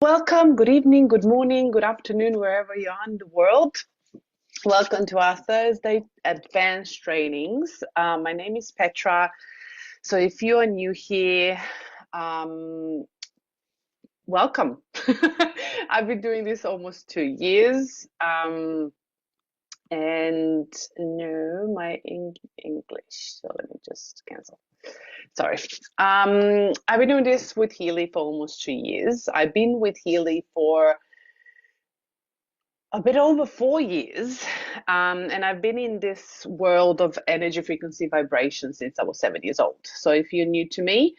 Welcome, good evening, good morning, good afternoon, wherever you are in the world. Welcome to our Thursday advanced trainings. My name is Petra. So if you are new here, welcome. I've been doing this almost 2 years. And no, my English. So let me just cancel. Sorry. I've been doing this with Healy for almost 2 years. I've been with Healy for a bit over 4 years, and I've been in this world of energy, frequency, vibration since I was 7 years old. So if you're new to me,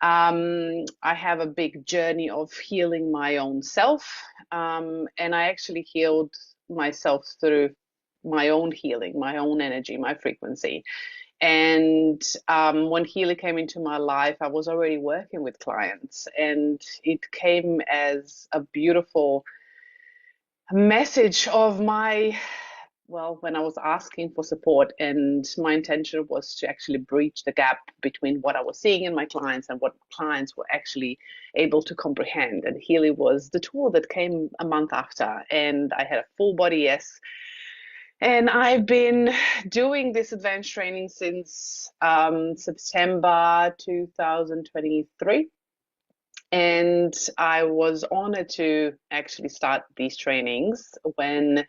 I have a big journey of healing my own self, and I actually healed myself through my own healing, my own energy, my frequency. And when Healy came into my life, I was already working with clients, and it came as a beautiful message of when I was asking for support, and my intention was to actually bridge the gap between what I was seeing in my clients and what clients were actually able to comprehend. And Healy was the tool that came a month after, and I had a full body yes. And I've been doing this advanced training since September 2023. And I was honored to actually start these trainings when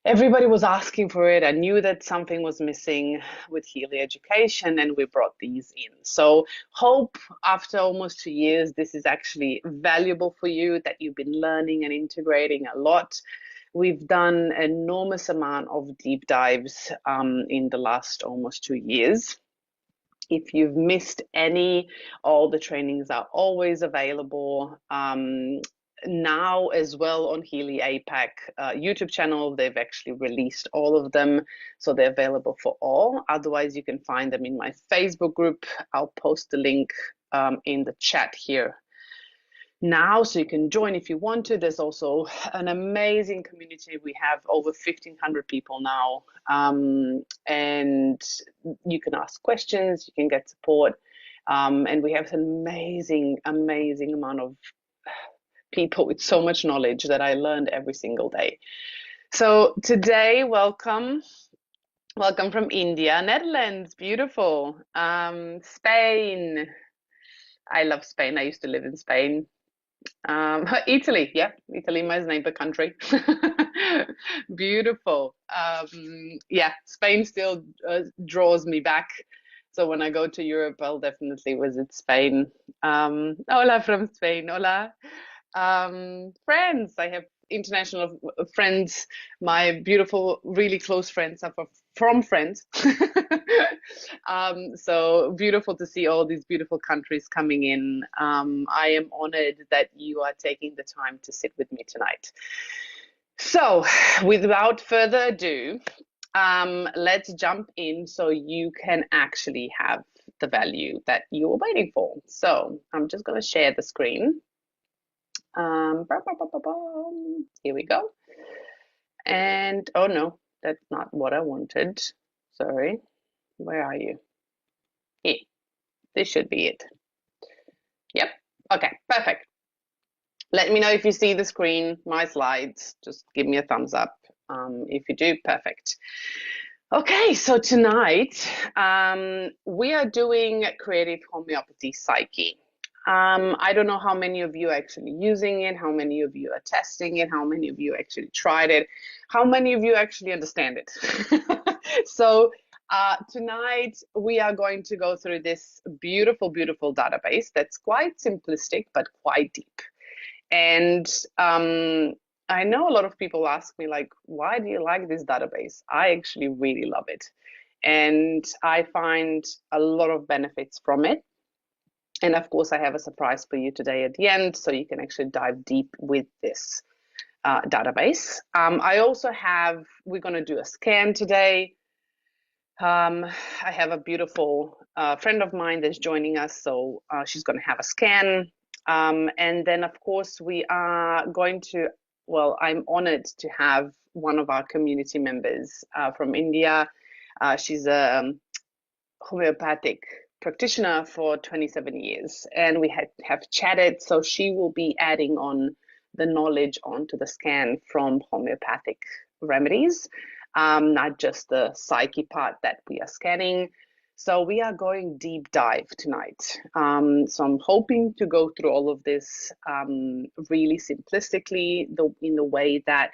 everybody was asking for it. I knew that something was missing with Healy education, and we brought these in. So hope after almost 2 years, this is actually valuable for you, that you've been learning and integrating a lot. We've done an enormous amount of deep dives in the last almost 2 years. If you've missed any, all the trainings are always available. Now as well on Healy APAC YouTube channel, they've actually released all of them, so they're available for all. Otherwise, you can find them in my Facebook group. I'll post the link in the chat here now, so you can join if you want to. There's also an amazing community. We have over 1,500 people now, and you can ask questions, you can get support, and we have an amazing amount of people with so much knowledge that I learned every single day. So today, welcome from India, Netherlands, beautiful, Spain. I love Spain. I used to live in Spain. Italy, yeah, Italy, my neighbor country. Beautiful. Yeah, Spain still draws me back. So when I go to Europe, I'll definitely visit Spain. Hola from Spain, hola. Friends, I have international friends. My beautiful, really close friends are from France. So beautiful to see all these beautiful countries coming in. I am honored that you are taking the time to sit with me tonight. So without further ado, let's jump in so you can actually have the value that you were waiting for. So I'm just going to share the screen. Here we go. And oh no, that's not what I wanted. Sorry. Where are you? Here. This should be it. Yep. Okay, perfect. Let me know if you see the screen, my slides. Just give me a thumbs up. If you do, perfect. Okay, so tonight we are doing creative homeopathy Psyche. I don't know how many of you are actually using it, how many of you are testing it, how many of you actually tried it, how many of you actually understand it. So tonight we are going to go through this beautiful database that's quite simplistic but quite deep. And I know a lot of people ask me, like, why do you like this database? I actually really love it, and I find a lot of benefits from it. And of course, I have a surprise for you today at the end, so you can actually dive deep with this database. I also have, we're going to do a scan today. I have a beautiful friend of mine that's joining us, so she's going to have a scan. And then, of course, we are going to, well, I'm honored to have one of our community members from India. She's a homeopathic practitioner for 27 years, and we have chatted. So she will be adding on the knowledge onto the scan from homeopathic remedies, not just the psyche part that we are scanning. So we are going deep dive tonight. So I'm hoping to go through all of this really simplistically, in the way that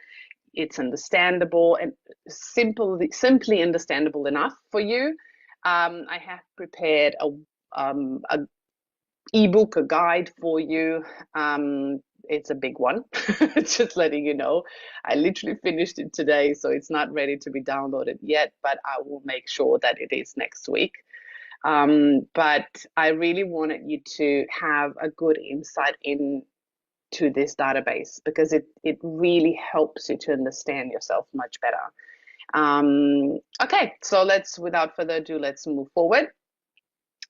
it's understandable and simply understandable enough for you. I have prepared a ebook, a guide for you. It's a big one, just letting you know. I literally finished it today, so it's not ready to be downloaded yet, but I will make sure that it is next week. But I really wanted you to have a good insight into this database, because it really helps you to understand yourself much better. Okay, so without further ado, let's move forward.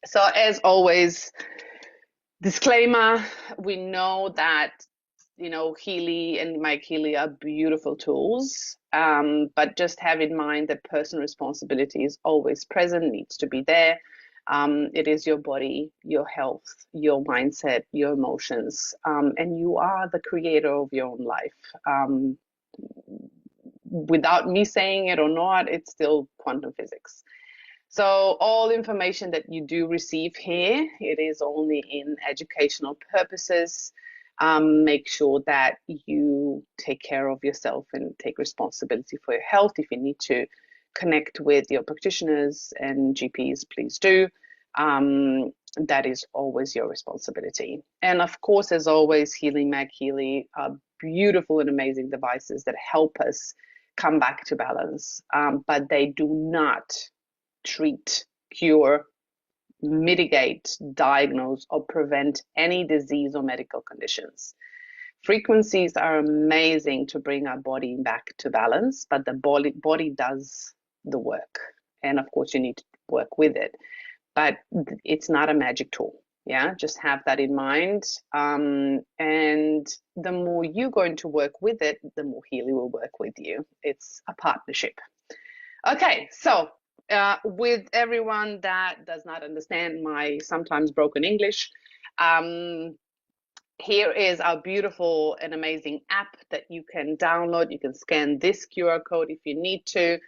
So as always, disclaimer, we know that, Healy and Mike Healy are beautiful tools, but just have in mind that personal responsibility is always present, needs to be there. It is your body, your health, your mindset, your emotions, and you are the creator of your own life. Without me saying it or not, it's still quantum physics. So all information that you do receive here, it is only in educational purposes. Make sure that you take care of yourself and take responsibility for your health. If you need to connect with your practitioners and GPs, please do. That is always your responsibility. And of course, as always, Healy, Mag Healy are beautiful and amazing devices that help us come back to balance, but they do not treat, cure, mitigate, diagnose, or prevent any disease or medical conditions. Frequencies are amazing to bring our body back to balance, but the body does the work. And of course, you need to work with it, but it's not a magic tool. Yeah, just have that in mind. And the more you're going to work with it, the more Healy will work with you. It's a partnership. Okay, so with everyone that does not understand my sometimes broken English, here is our beautiful and amazing app that you can download. You can scan this QR code if you need to,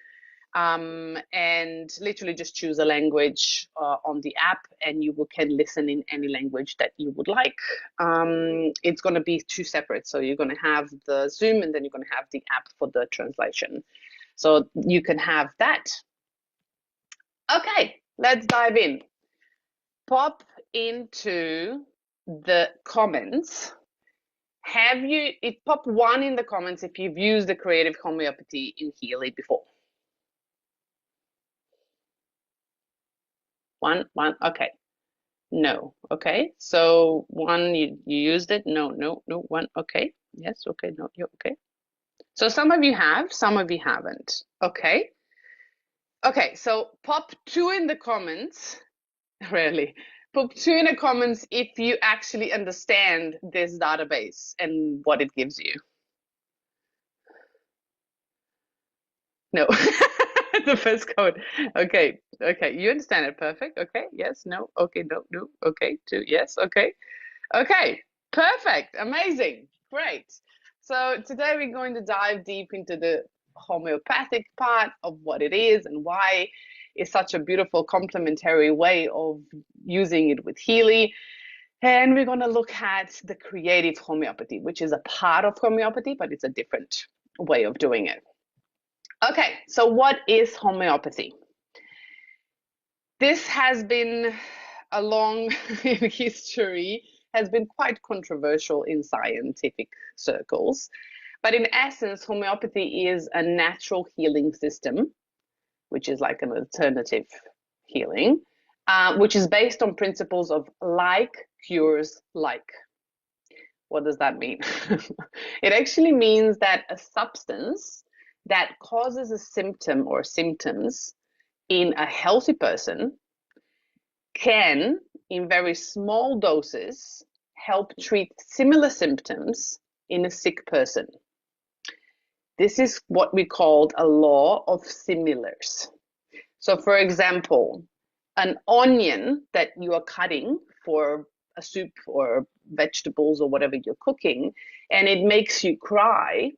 and literally just choose a language on the app, and you can listen in any language that you would like. It's going to be two separate, so you're going to have the Zoom, and then you're going to have the app for the translation. So you can have that. Okay, let's dive in. Pop into the comments. Pop 1 in the comments if you've used the creative homeopathy in Healy before. One, okay. No, okay. So 1, you used it. No, 1, okay. Yes, okay, no, you're okay. So some of you have, some of you haven't. Okay. Okay, so pop 2 in the comments. Rarely. Put 2 in the comments if you actually understand this database and what it gives you. No. The first code. Okay. Okay. You understand it. Perfect. Okay. Yes. No. Okay. No. No. Okay. 2. Yes. Okay. Okay. Perfect. Amazing. Great. So today we're going to dive deep into the homeopathic part of what it is and why it's such a beautiful complementary way of using it with Healy. And we're going to look at the creative homeopathy, which is a part of homeopathy, but it's a different way of doing it. Okay, so what is homeopathy? This has been a long history, has been quite controversial in scientific circles. But in essence, homeopathy is a natural healing system, which is like an alternative healing, which is based on principles of like cures like. What does that mean? It actually means that a substance that causes a symptom or symptoms in a healthy person can, in very small doses, help treat similar symptoms in a sick person. This is what we call a law of similars. So, for example, an onion that you are cutting for a soup or vegetables or whatever you're cooking, and it makes you cry,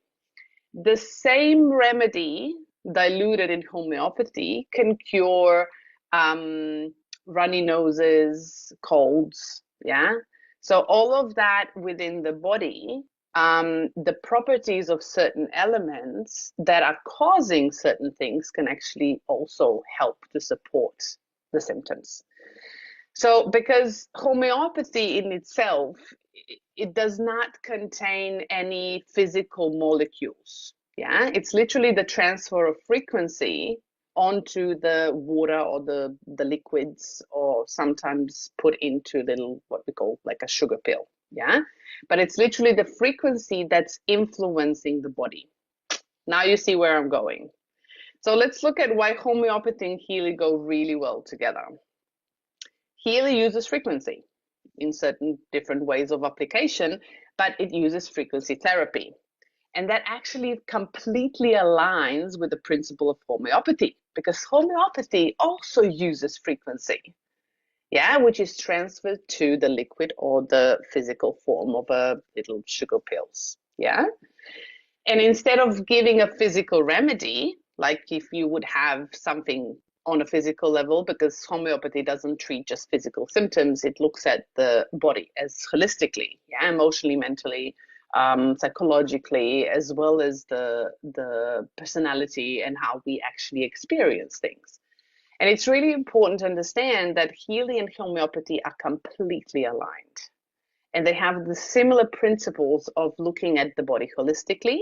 the same remedy diluted in homeopathy can cure runny noses, colds, yeah? So all of that within the body, the properties of certain elements that are causing certain things can actually also help to support the symptoms. So because homeopathy in itself, it does not contain any physical molecules. Yeah, it's literally the transfer of frequency onto the water or the liquids, or sometimes put into little what we call like a sugar pill. Yeah, but it's literally the frequency that's influencing the body. Now you see where I'm going. So let's look at why homeopathy and Healy go really well together. Healy uses frequency in certain different ways of application, but it uses frequency therapy. And that actually completely aligns with the principle of homeopathy, because homeopathy also uses frequency, yeah, which is transferred to the liquid or the physical form of a little sugar pills, yeah. And instead of giving a physical remedy, like if you would have something on a physical level, because homeopathy doesn't treat just physical symptoms, it looks at the body as holistically, yeah, emotionally, mentally, psychologically, as well as the personality and how we actually experience things. And it's really important to understand that Healy and homeopathy are completely aligned. And they have the similar principles of looking at the body holistically.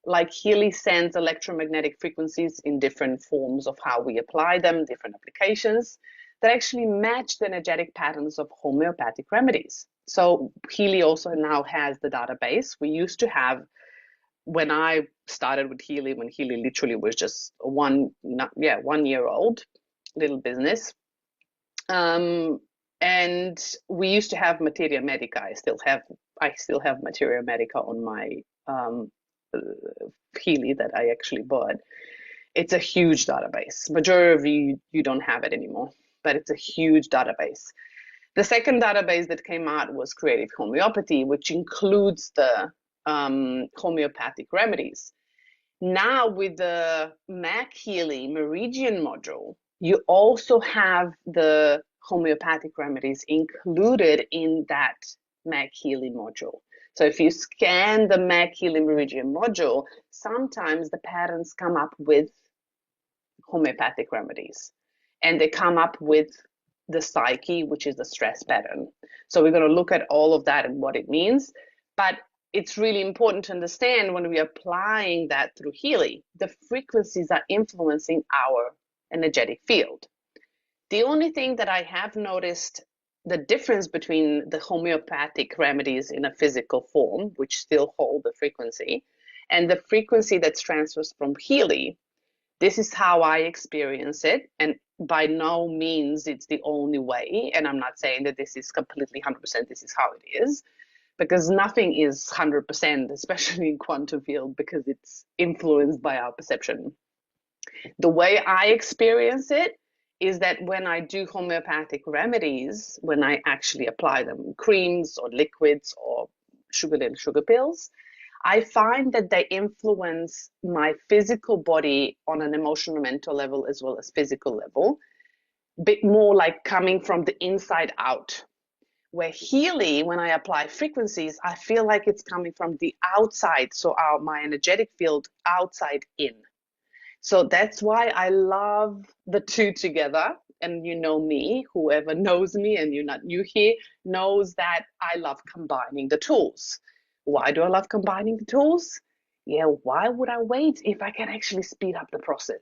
Like Healy sends electromagnetic frequencies in different forms of how we apply them, different applications that actually match the energetic patterns of homeopathic remedies. So Healy also now has the database. We used to have, when I started with Healy, when Healy literally was just a 1 year old little business. And we used to have Materia Medica. I still have Materia Medica on my Healy that I actually bought. It's a huge database. Majority of you don't have it anymore, but it's a huge database. The second database that came out was Creative Homeopathy, which includes the homeopathic remedies. Now with the Mac Healy Meridian module, you also have the homeopathic remedies included in that Mac Healy module. So if you scan the Mac Healy Meridian module, sometimes the patterns come up with homeopathic remedies, and they come up with the Psyche, which is the stress pattern. So we're going to look at all of that and what it means. But it's really important to understand when we're applying that through Healy, the frequencies are influencing our energetic field. The only thing that I have noticed the difference between the homeopathic remedies in a physical form, which still hold the frequency, and the frequency that's transfers from Healy. This is how I experience it, and by no means it's the only way. And I'm not saying that this is completely 100%, this is how it is, because nothing is 100%, especially in quantum field, because it's influenced by our perception. The way I experience it is that when I do homeopathic remedies, when I actually apply them in creams or liquids or sugar pills, I find that they influence my physical body on an emotional, mental level, as well as physical level, a bit more like coming from the inside out. Where Healy, when I apply frequencies, I feel like it's coming from the outside, so my energetic field outside in. So that's why I love the two together. And you know me, whoever knows me, and you're not new here, knows that I love combining the tools. Why do I love combining the tools? Yeah, why would I wait if I can actually speed up the process?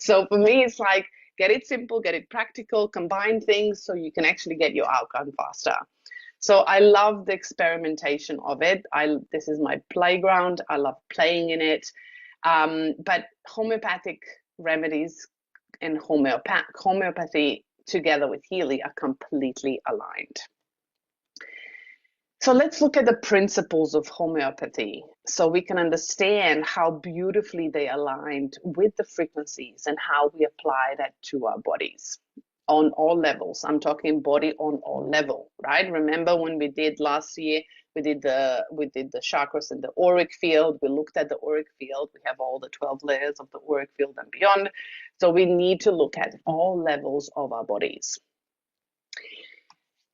So for me, it's like, get it simple, get it practical, combine things so you can actually get your outcome faster. So I love the experimentation of it. This is my playground. I love playing in it. But homeopathic remedies and homeopathy together with Healy are completely aligned. So let's look at the principles of homeopathy so we can understand how beautifully they aligned with the frequencies and how we apply that to our bodies. on all levels. I'm talking body on all level, right? Remember when we did last year, we did the chakras in the auric field. We looked at the auric field. We have all the 12 layers of the auric field and beyond. So we need to look at all levels of our bodies.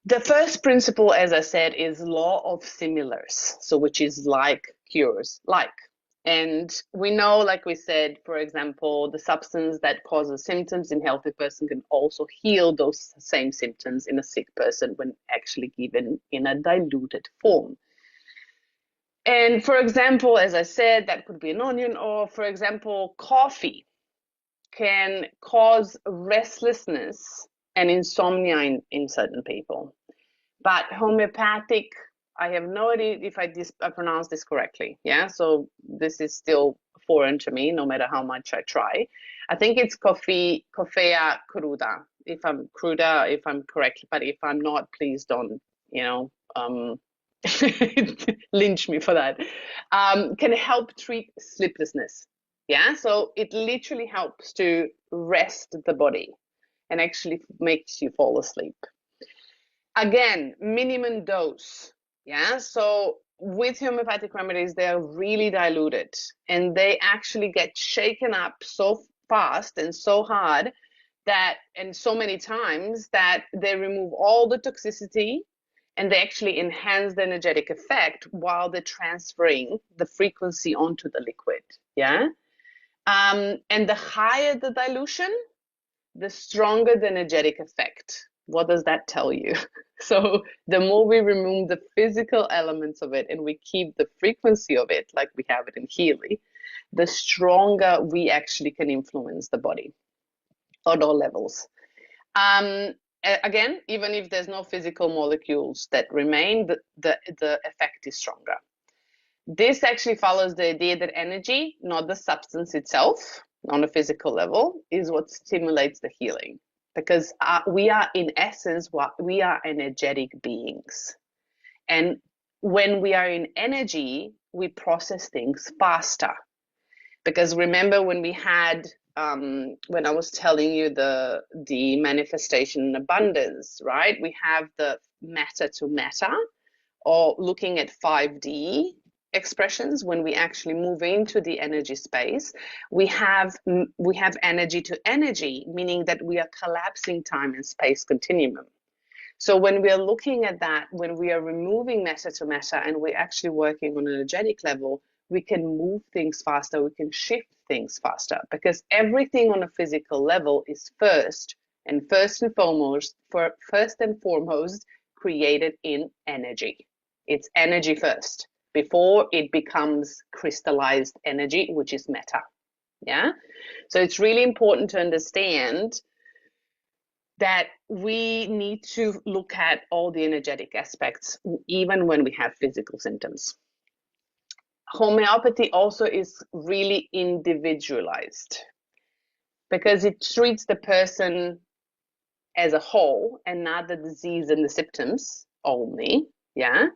The first principle, as I said, is law of similars. So which is like cures like. And we know, like we said, for example, the substance that causes symptoms in a healthy person can also heal those same symptoms in a sick person when actually given in a diluted form. And for example, as I said, that could be an onion, or for example, coffee can cause restlessness and insomnia in certain people. But homeopathic, I have no idea if I pronounce this correctly. Yeah, so this is still foreign to me, no matter how much I try. I think it's coffea cruda. If I'm correct, but if I'm not, please don't, lynch me for that. Can help treat sleeplessness. Yeah, so it literally helps to rest the body and actually makes you fall asleep. Again, minimum dose. Yeah, so with homeopathic remedies, they're really diluted and they actually get shaken up so fast and so hard that, and so many times, that they remove all the toxicity and they actually enhance the energetic effect while they're transferring the frequency onto the liquid. Yeah. And the higher the dilution, the stronger the energetic effect. What does that tell you? So the more we remove the physical elements of it and we keep the frequency of it, like we have it in Healy, the stronger we actually can influence the body on all levels. Again, even if there's no physical molecules that remain, the effect is stronger. This actually follows the idea that energy, not the substance itself, on a physical level, is what stimulates the healing. Because we are, in essence, we are energetic beings. And when we are in energy, we process things faster. Because remember when we had, when I was telling you the manifestation and abundance, right? We have the matter to matter, or looking at 5D expressions. When we actually move into the energy space, we have energy to energy, meaning that we are collapsing time and space continuum. So when we are looking at that, when we are removing matter to matter and we're actually working on an energetic level, we can move things faster, we can shift things faster, because everything on a physical level is first and foremost created in energy. It's energy first before it becomes crystallized energy, which is matter. Yeah. So it's really important to understand that we need to look at all the energetic aspects, even when we have physical symptoms. Homeopathy also is really individualized because it treats the person as a whole and not the disease and the symptoms only. Yeah.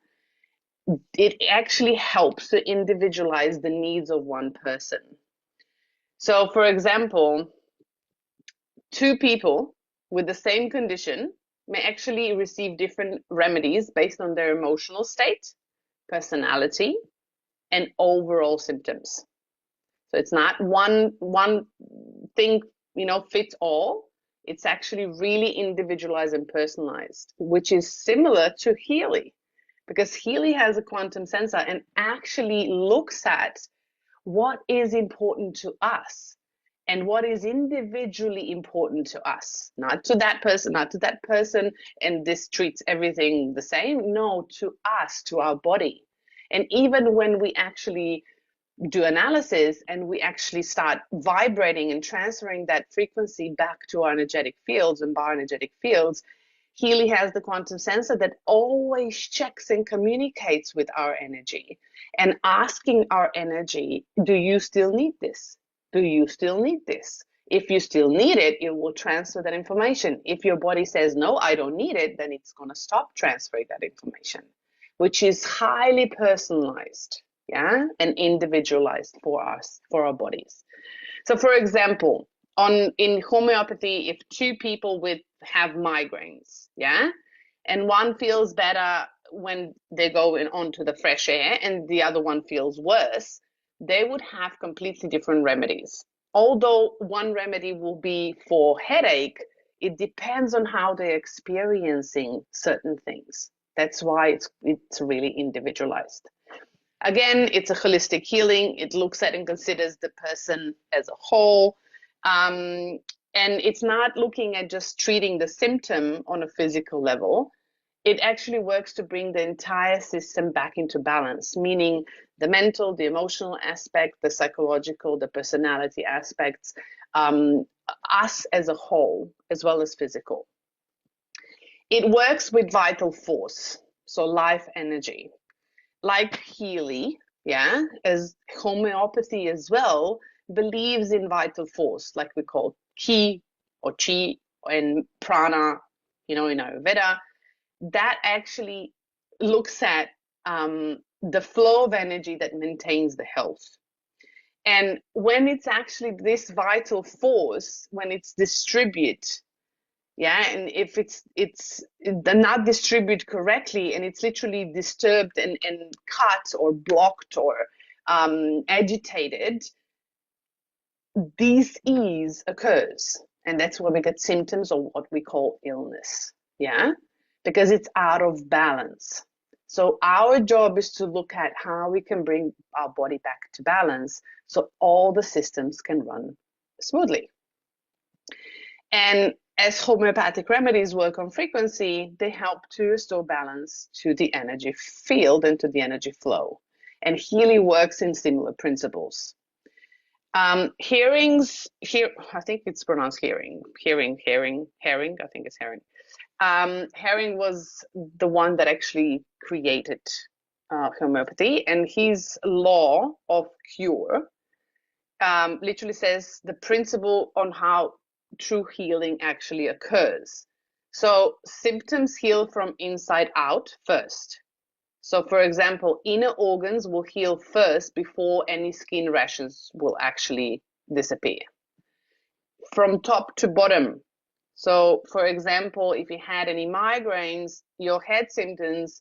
It actually helps to individualize the needs of one person. So, for example, two people with the same condition may actually receive different remedies based on their emotional state, personality, and overall symptoms. So it's not one thing, fits all. It's actually really individualized and personalized, which is similar to Healy, because Healy has a quantum sensor and actually looks at what is important to us and what is individually important to us, not to that person, and this treats everything the same. No, to us, to our body. And even when we actually do analysis and we actually start vibrating and transferring that frequency back to our energetic fields and bioenergetic fields, Healy has the quantum sensor that always checks and communicates with our energy and asking our energy, do you still need this? Do you still need this? If you still need it, it will transfer that information. If your body says, no, I don't need it, then it's going to stop transferring that information, which is highly personalized, yeah, and individualized for us, for our bodies. So for example, in homeopathy, if two people with have migraines, yeah, and one feels better when they go onto the fresh air and the other one feels worse, they would have completely different remedies. Although one remedy will be for headache, it depends on how they're experiencing certain things. That's why it's really individualized. Again, it's a holistic healing. It looks at and considers the person as a whole. Um, and it's not looking at just treating the symptom on a physical level. It actually works to bring the entire system back into balance, meaning the mental, the emotional aspect, the psychological, the personality aspects, um, us as a whole, as well as physical. It works with vital force, so life energy. Like Healy, yeah, as homeopathy as well, believes in vital force, like we call ki or chi and prana, in Ayurveda. That actually looks at the flow of energy that maintains the health. And when it's actually this vital force, when it's distributed, yeah, and if it's not distributed correctly and it's literally disturbed and cut or blocked or agitated, disease occurs, and that's where we get symptoms or what we call illness, yeah, because it's out of balance. So our job is to look at how we can bring our body back to balance so all the systems can run smoothly. And as homeopathic remedies work on frequency, they help to restore balance to the energy field and to the energy flow. And Healy works in similar principles. I think it's pronounced hearing, I think it's herring. Herring was the one that actually created homeopathy, and his law of cure literally says the principle on how true healing actually occurs. So symptoms heal from inside out first. So, for example, inner organs will heal first before any skin rashes will actually disappear. From top to bottom. So, for example, if you had any migraines, your head symptoms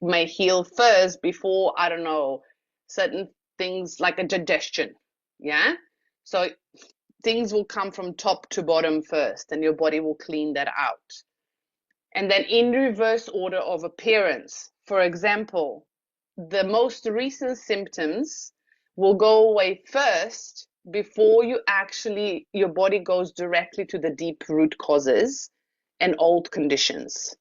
may heal first before, I don't know, certain things like a digestion. Yeah. So things will come from top to bottom first, and your body will clean that out. And then in reverse order of appearance. For example, the most recent symptoms will go away first before your body goes directly to the deep root causes and old conditions.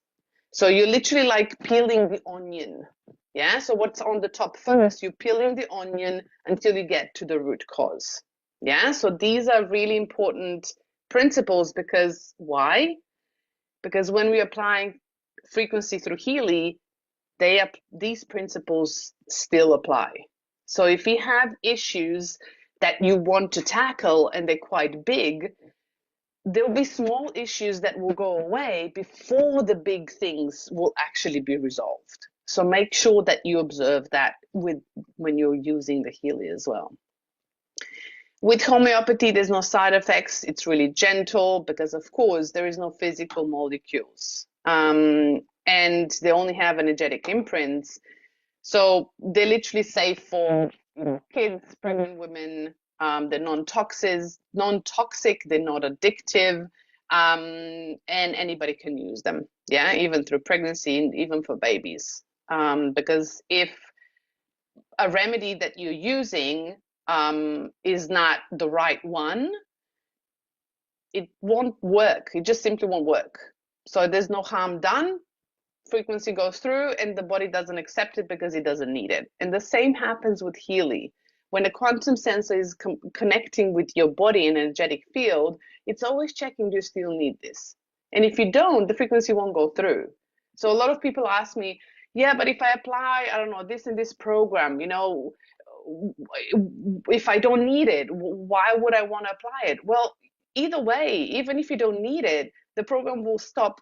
So you're literally like peeling the onion. Yeah. So what's on the top first? You're peeling the onion until you get to the root cause. Yeah. So these are really important principles because why? Because when we apply frequency through Healy, these principles still apply. So if you have issues that you want to tackle and they're quite big, there'll be small issues that will go away before the big things will actually be resolved. So make sure that you observe that when you're using the Healy as well. With homeopathy, there's no side effects. It's really gentle because, of course, there is no physical molecules. And they only have energetic imprints. So they're literally safe for kids, pregnant women. They're non-toxic, they're not addictive, and anybody can use them. Yeah, even through pregnancy and even for babies. Because if a remedy that you're using is not the right one, it won't work. It just simply won't work. So there's no harm done. Frequency goes through and the body doesn't accept it because it doesn't need it. And the same happens with Healy. When a quantum sensor is connecting with your body in an energetic field, it's always checking, do you still need this? And if you don't, the frequency won't go through. So a lot of people ask me, yeah, but if I apply, I don't know, this and this program, if I don't need it, why would I want to apply it? Well, either way, even if you don't need it, the program will stop.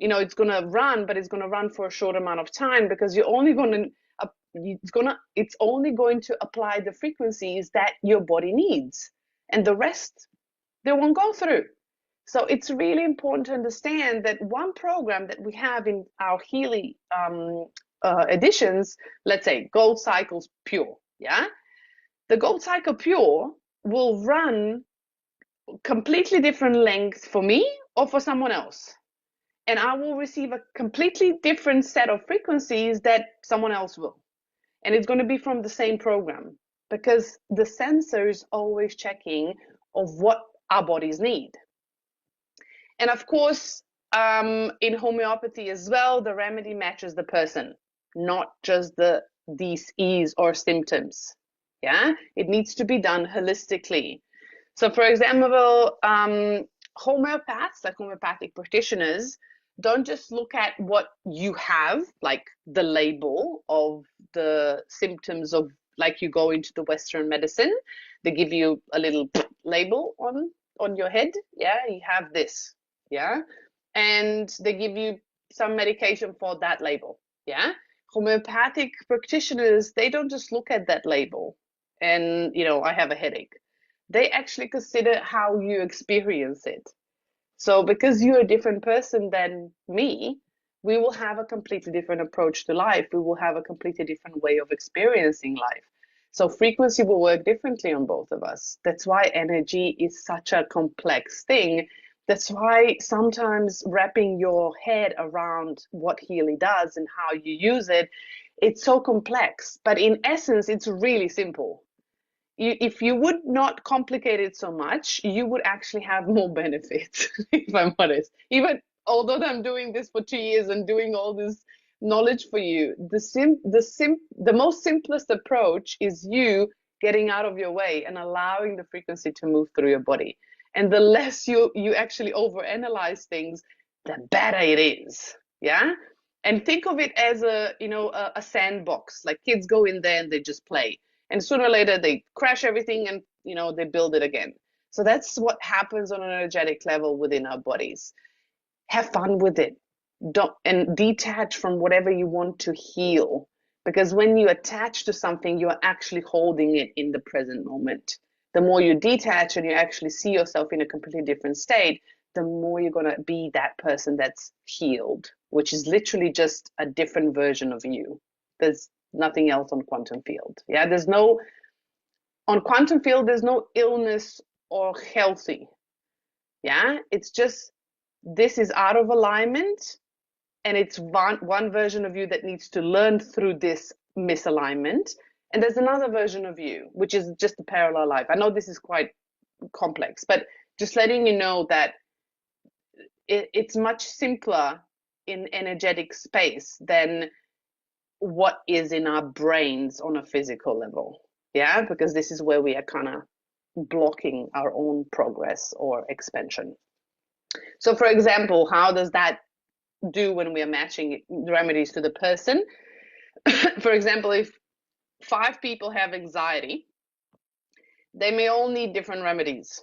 It's going to run, but it's going to run for a short amount of time because you're only going to it's only going to apply the frequencies that your body needs, and the rest They won't go through. So it's really important to understand that one program that we have in our Healy editions, let's say Gold Cycles Pure, yeah? The Gold Cycle Pure will run completely different length for me or for someone else. And I will receive a completely different set of frequencies that someone else will. And it's going to be from the same program because the sensor is always checking of what our bodies need. And of course, in homeopathy as well, the remedy matches the person, not just the disease or symptoms. Yeah, it needs to be done holistically. So, for example, homeopaths, like homeopathic practitioners, don't just look at what you have, like the label of the symptoms of, like you go into the Western medicine, they give you a little label on your head. Yeah, you have this. Yeah, and they give you some medication for that label. Yeah, homeopathic practitioners, they don't just look at that label and, I have a headache. They actually consider how you experience it. So because you're a different person than me, we will have a completely different approach to life. We will have a completely different way of experiencing life. So frequency will work differently on both of us. That's why energy is such a complex thing. That's why sometimes wrapping your head around what Healy does and how you use it, it's so complex. But in essence, it's really simple. If you would not complicate it so much, you would actually have more benefits, if I'm honest. Even although I'm doing this for 2 years and doing all this knowledge for you, the most simplest approach is you getting out of your way and allowing the frequency to move through your body. And the less you actually overanalyze things, the better it is. Yeah. And think of it as a sandbox. Like kids go in there and they just play, and sooner or later they crash everything and they build it again. So that's what happens on an energetic level within our bodies. Have fun with it. Don't and detach from whatever you want to heal, because when you attach to something, you are actually holding it in the present moment. The more you detach and you actually see yourself in a completely different state, the more you're going to be that person that's healed, which is literally just a different version of you. There's nothing else on quantum field. Yeah, on quantum field, there's no illness or healthy. Yeah, it's just this is out of alignment, and it's one version of you that needs to learn through this misalignment. And there's another version of you, which is just a parallel life. I know this is quite complex, but just letting you know that it's much simpler in energetic space than what is in our brains on a physical level. Yeah, because this is where we are kind of blocking our own progress or expansion. So, for example, how does that do when we are matching remedies to the person? For example, if 5 people have anxiety, they may all need different remedies.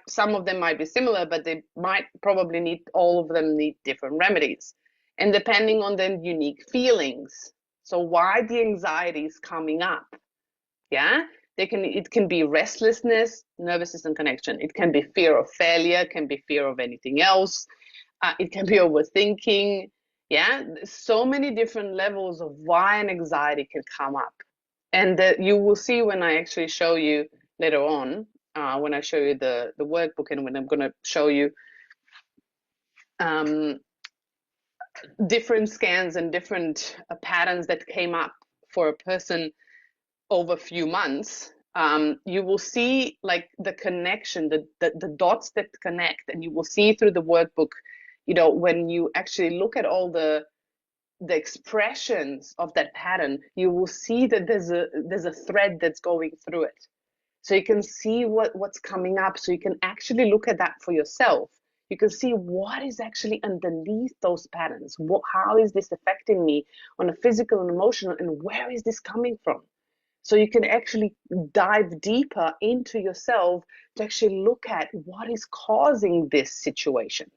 Some of them might be similar, but they might probably need all of them need different remedies, and depending on their unique feelings. So why the anxiety is coming up? Yeah, it can be restlessness, nervous system connection. It can be fear of failure, can be fear of anything else. It can be overthinking. Yeah, so many different levels of why an anxiety can come up. And that you will see when I actually show you later on, when I show you the workbook, and when I'm going to show you um, different scans and different patterns that came up for a person over a few months. You will see like the connection, the dots that connect, and you will see through the workbook, when you actually look at all the expressions of that pattern, you will see that there's a thread that's going through it. So you can see what's coming up. So you can actually look at that for yourself. You can see what is actually underneath those patterns. How is this affecting me on a physical and emotional, and where is this coming from? So you can actually dive deeper into yourself to actually look at what is causing this situation.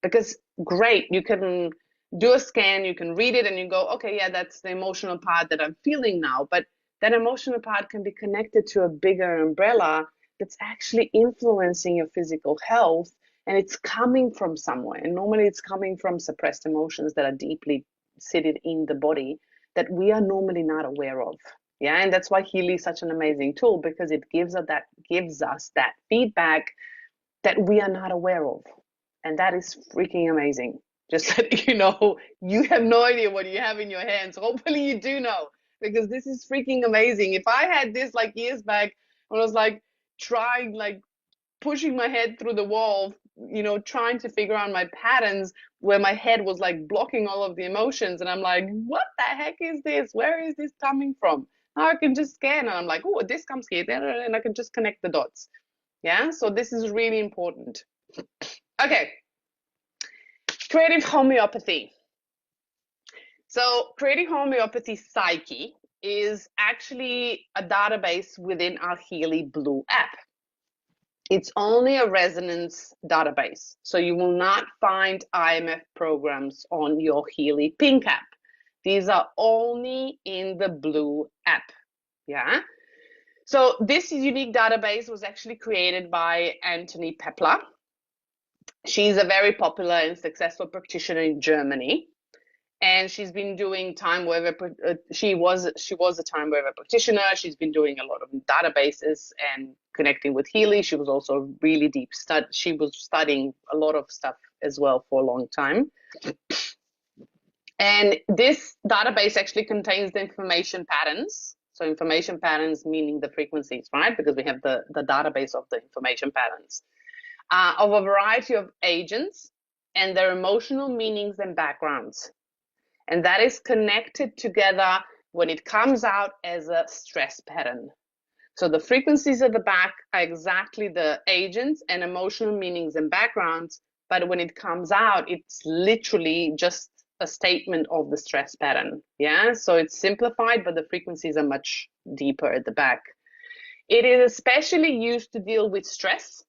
Because great, you can do a scan, you can read it, and you go, okay, yeah, that's the emotional part that I'm feeling now. But that emotional part can be connected to a bigger umbrella that's actually influencing your physical health, and it's coming from somewhere. And normally it's coming from suppressed emotions that are deeply seated in the body that we are normally not aware of. Yeah, and that's why Healy is such an amazing tool, because it gives us that feedback that we are not aware of. And that is freaking amazing. Just that you know, you have no idea what you have in your hands. Hopefully you do know, because this is freaking amazing. If I had this like years back when I was like trying, like pushing my head through the wall, you know, trying to figure out my patterns, where my head was like blocking all of the emotions, and I'm like, what the heck is this? Where is this coming from? Now I can just scan, and I'm like, oh, this comes here, and I can just connect the dots. Yeah, so this is really important. Okay, creative homeopathy. So creative homeopathy Psyche is actually a database within our Healy Blue app. It's only a resonance database, so you will not find IMF programs on your Healy Pink app. These are only in the Blue app. Yeah. So this unique database was actually created by Anthony Pepler. She's a very popular and successful practitioner in Germany, and she's been doing time wave. She was a time wave practitioner. She's been doing a lot of databases and connecting with Healy. She was also really deep she was studying a lot of stuff as well for a long time. And this database actually contains the information patterns. So information patterns meaning the frequencies, right? Because we have the database of the information patterns of a variety of agents and their emotional meanings and backgrounds. And that is connected together when it comes out as a stress pattern. So the frequencies at the back are exactly the agents and emotional meanings and backgrounds, but when it comes out, it's literally just a statement of the stress pattern. Yeah, so it's simplified, but the frequencies are much deeper at the back. It is especially used to deal with stress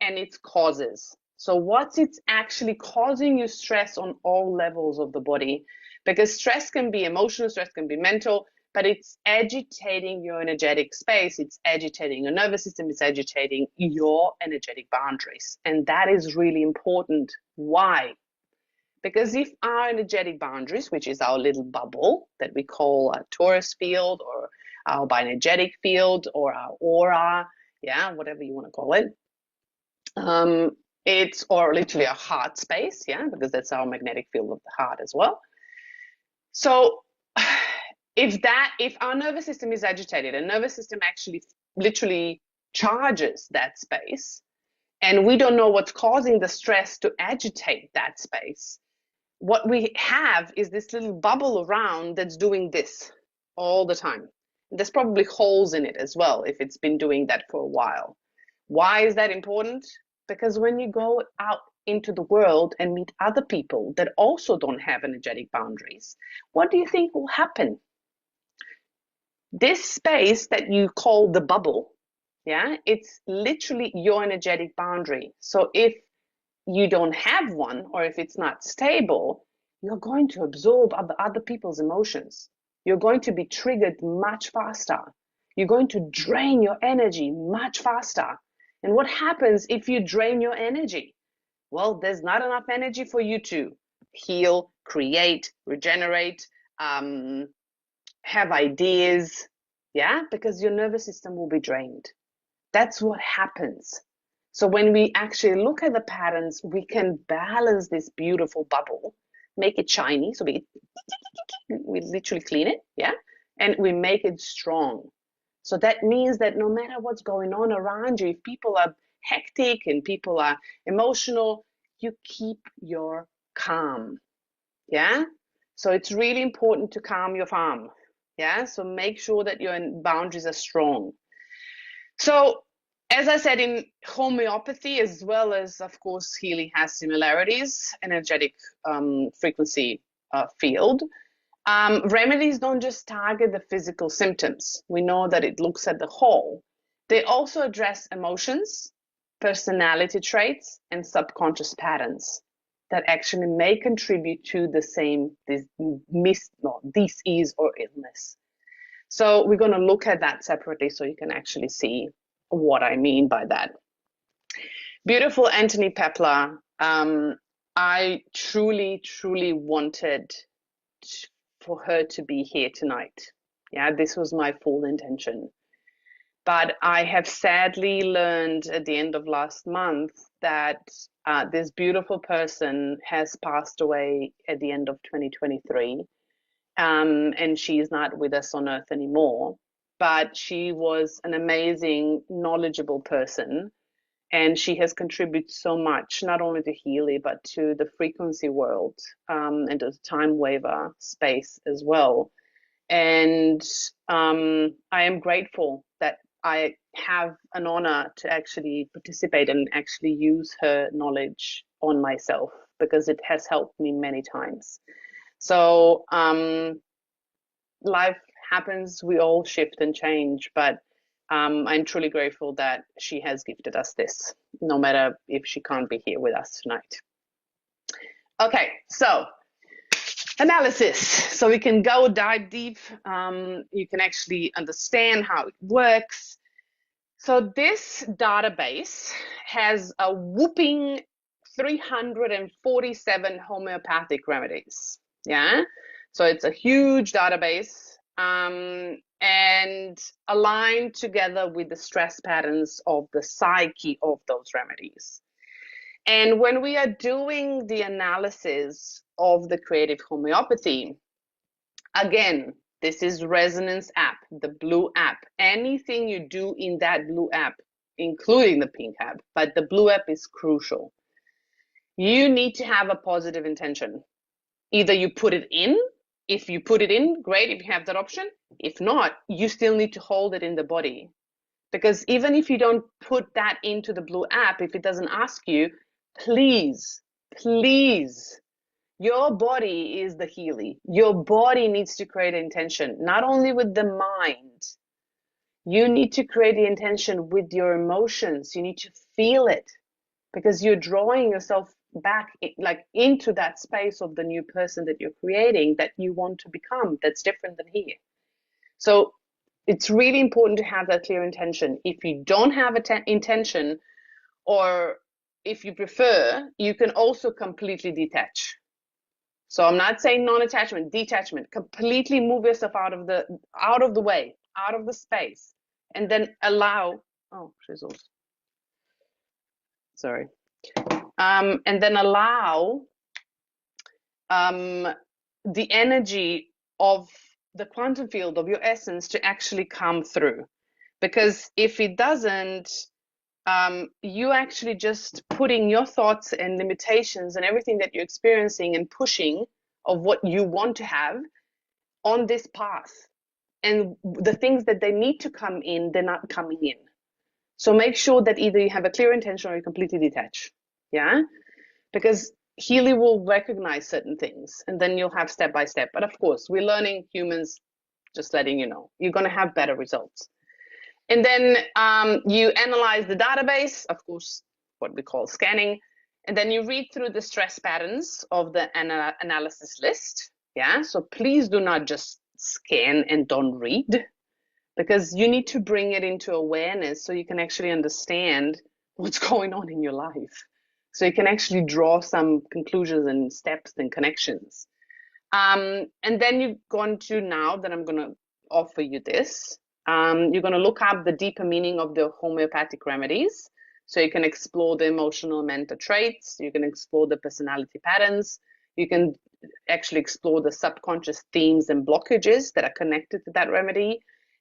and its causes. So what's it's actually causing you stress on all levels of the body? Because stress can be emotional, stress can be mental, but it's agitating your energetic space. It's agitating your nervous system. It's agitating your energetic boundaries. And that is really important. Why? Because if our energetic boundaries, which is our little bubble that we call a torus field or our bioenergetic field or our aura, yeah, whatever you want to call it, it's or literally a heart space, yeah, because that's our magnetic field of the heart as well. So if our nervous system is agitated, and nervous system actually literally charges that space, and we don't know what's causing the stress to agitate that space, what we have is this little bubble around that's doing this all the time. There's probably holes in it as well if it's been doing that for a while. Why is that important? Because when you go out into the world and meet other people that also don't have energetic boundaries, what do you think will happen? This space that you call the bubble, yeah, it's literally your energetic boundary. So if you don't have one, or if it's not stable, you're going to absorb other people's emotions. You're going to be triggered much faster. You're going to drain your energy much faster. And what happens if you drain your energy? Well, there's not enough energy for you to heal, create, regenerate, have ideas, yeah, because your nervous system will be drained. That's what happens. So when we actually look at the patterns, we can balance this beautiful bubble, make it shiny. So we literally clean it, yeah, and we make it strong. So that means that no matter what's going on around you, if people are hectic and people are emotional, you keep your calm, yeah. So it's really important to calm your farm, yeah. So make sure that your boundaries are strong. So as I said, in homeopathy, as well as, of course, Healy has similarities, energetic frequency field. Remedies don't just target the physical symptoms. We know that it looks at the whole. They also address emotions, personality traits, and subconscious patterns that actually may contribute to the same disease or illness. So we're going to look at that separately so you can actually see. what I mean by that. Beautiful Anthony Pepler. I truly, truly wanted for her to be here tonight. Yeah, this was my full intention. But I have sadly learned at the end of last month that this beautiful person has passed away at the end of 2023. And she is not with us on earth anymore. But she was an amazing, knowledgeable person. And she has contributed so much, not only to Healy, but to the frequency world and to the time waver space as well. And I am grateful that I have an honor to actually participate and actually use her knowledge on myself, because it has helped me many times. So life happens, we all shift and change, but I'm truly grateful that she has gifted us this, no matter if she can't be here with us tonight. Okay, so analysis. So we can go dive deep. You can actually understand how it works. So this database has a whooping 347 homeopathic remedies. Yeah. So it's a huge database and aligned together with the stress patterns of the psyche of those remedies. And when we are doing the analysis of the creative homeopathy, again, this is Resonance app, the blue app. Anything you do in that blue app, including the pink app, but the blue app is crucial. You need to have a positive intention. Either you put it in. If you put it in, great, if you have that option. If not, you still need to hold it in the body. Because even if you don't put that into the blue app, if it doesn't ask you, please, please, your body is the Healy. Your body needs to create intention, not only with the mind. You need to create the intention with your emotions. You need to feel it, because you're drawing yourself back like into that space of the new person that you're creating, that you want to become, that's different than here. So it's really important to have that clear intention. If you don't have an intention, or if you prefer, you can also completely detach. So I'm not saying non-attachment, detachment. Completely move yourself out of the way, out of the space, and then allow. Oh, shizzles. Sorry. And then allow the energy of the quantum field of your essence to actually come through. Because if it doesn't, you actually just putting your thoughts and limitations and everything that you're experiencing and pushing of what you want to have on this path. And the things that they need to come in, they're not coming in. So make sure that either you have a clear intention or you completely detach. Yeah? Because Healy will recognize certain things, and then you'll have step by step. But of course, we're learning humans, just letting you know, you're going to have better results. And then you analyze the database, of course, what we call scanning. And then you read through the stress patterns of the analysis list. Yeah, so please do not just scan and don't read, because you need to bring it into awareness so you can actually understand what's going on in your life. So you can actually draw some conclusions and steps and connections. And then you've gone to, now that I'm going to offer you this, you're going to look up the deeper meaning of the homeopathic remedies. So you can explore the emotional mental traits. You can explore the personality patterns. You can actually explore the subconscious themes and blockages that are connected to that remedy,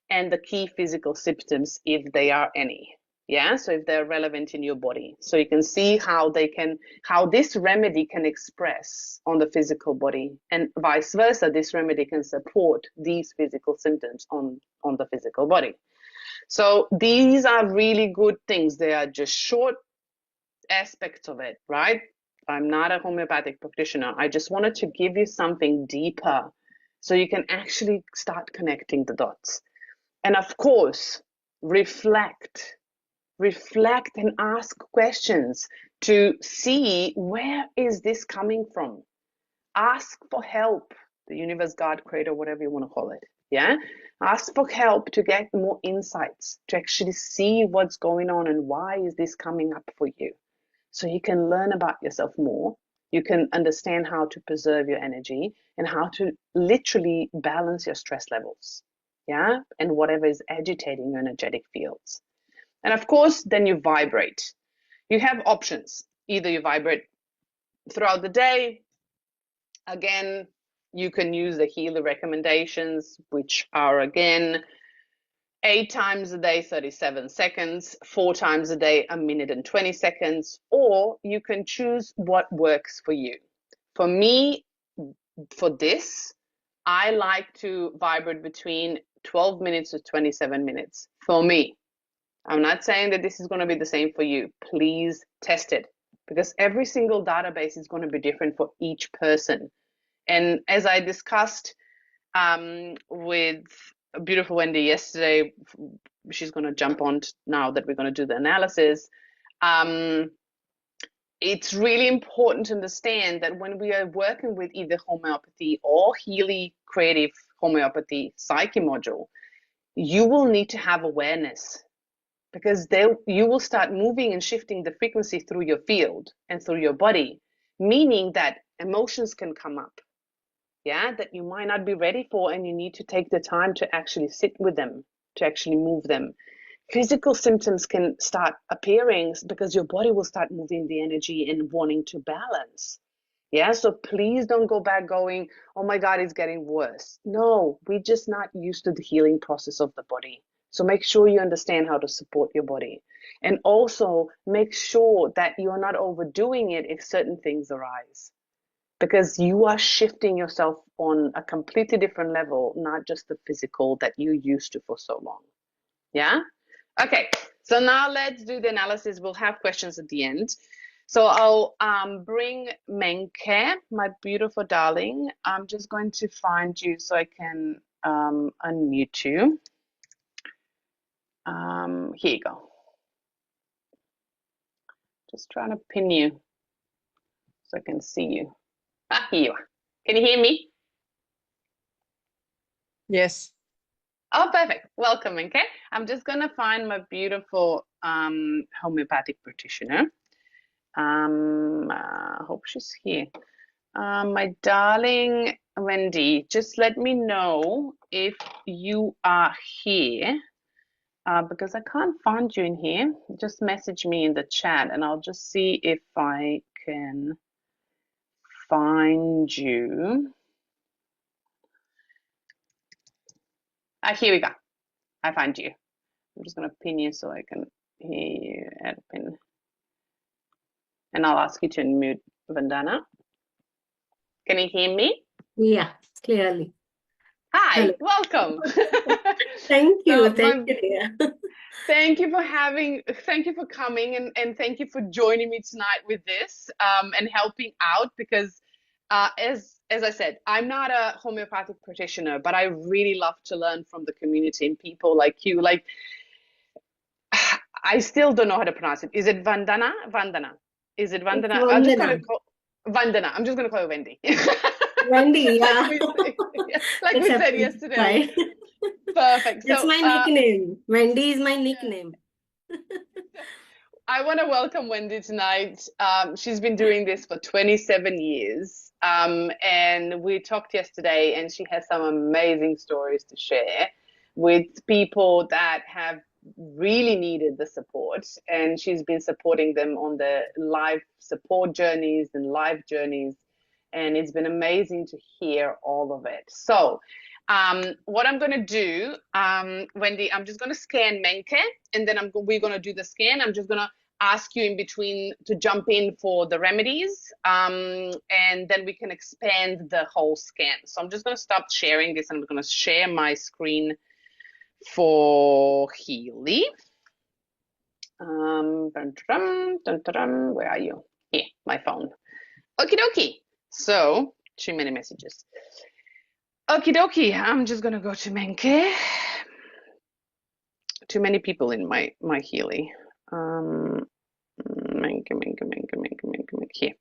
and the key physical symptoms, if they are any. Yeah, so if they're relevant in your body, so you can see how this remedy can express on the physical body, and vice versa, this remedy can support these physical symptoms on the physical body. So these are really good things. They are just short aspects of it, right? I'm not a homeopathic practitioner. I just wanted to give you something deeper so you can actually start connecting the dots. And of course, reflect and ask questions to see, where is this coming from? Ask for help, the universe, God, creator, whatever you want to call it. Yeah. Ask for help to get more insights, to actually see what's going on and why is this coming up for you. So you can learn about yourself more. You can understand how to preserve your energy and how to literally balance your stress levels. Yeah. And whatever is agitating your energetic fields. And of course, then you vibrate. You have options. Either you vibrate throughout the day. Again, you can use the Healy recommendations, which are again 8 times a day, 37 seconds, 4 times a day, a minute and 20 seconds, or you can choose what works for you. For me, for this, I like to vibrate between 12 minutes to 27 minutes for me. I'm not saying that this is going to be the same for you. Please test it because every single database is going to be different for each person. And as I discussed with beautiful Wendy yesterday, she's going to jump on now that we're going to do the analysis. It's really important to understand that when we are working with either homeopathy or Healy creative homeopathy Psyche module, you will need to have awareness because you will start moving and shifting the frequency through your field and through your body, meaning that emotions can come up, yeah, that you might not be ready for, and you need to take the time to actually sit with them, to actually move them. Physical symptoms can start appearing because your body will start moving the energy and wanting to balance. Yeah, so please don't go back going, oh my God, it's getting worse. No, we're just not used to the healing process of the body. So make sure you understand how to support your body. And also make sure that you're not overdoing it if certain things arise. Because you are shifting yourself on a completely different level, not just the physical that you used to for so long. Yeah? Okay, so now let's do the analysis. We'll have questions at the end. So I'll bring Menke, my beautiful darling. I'm just going to find you so I can unmute you. Here you go. Just trying to pin you so I can see you. Ah, here you are. Can you hear me? Yes. Oh, perfect. Welcome, Menke. I'm just going to find my beautiful homeopathic practitioner. I hope she's here. My darling Wendy, just let me know if you are here because I can't find you in here. Just message me in the chat and I'll just see if I can find you. Here we go. I find you. I'm just going to pin you so I can hear you at pin. And I'll ask you to unmute Vandana. Can you hear me? Yeah, clearly. Hi, Hello. welcome. Thank you. So Thank you, dear. thank you for coming and thank you for joining me tonight with this and helping out because as I said, I'm not a homeopathic practitioner, but I really love to learn from the community and people like you. Like I still don't know how to pronounce it. Is it Vandana? Vandana. Is it It's Vandana? I'm just gonna Vandana. call Vandana. I'm just gonna call her Wendy. Wendy, yeah. Like we said yesterday. Fine. Perfect. That's So my nickname. Wendy is my nickname. I want to welcome Wendy tonight. She's been doing this for 27 years. And we talked yesterday, and she has some amazing stories to share with people that have really needed the support. And she's been supporting them on the life support journeys and life journeys. And it's been amazing to hear all of it. So, what I'm going to do, Wendy, I'm just going to scan Menke, and then we're going to do the scan. I'm just going to ask you in between to jump in for the remedies, and then we can expand the whole scan. So I'm just going to stop sharing this, and I'm going to share my screen for Healy. Where are you? Here, my phone. Okie dokie. So, too many messages. Okie dokie, I'm just gonna go to Menke. Too many people in my Healy. Menke. Here.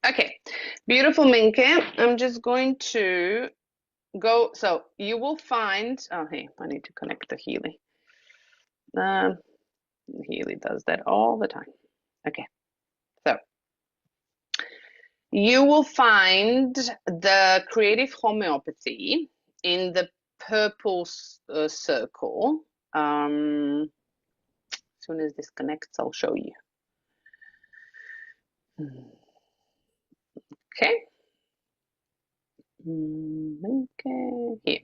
Okay, beautiful Menke. I'm just going to go, so you will find, oh, hey, I need to connect the Healy. Healy does that all the time. Okay, so you will find the creative homeopathy in the purple circle. As soon as this connects, I'll show you. Okay. Okay, here.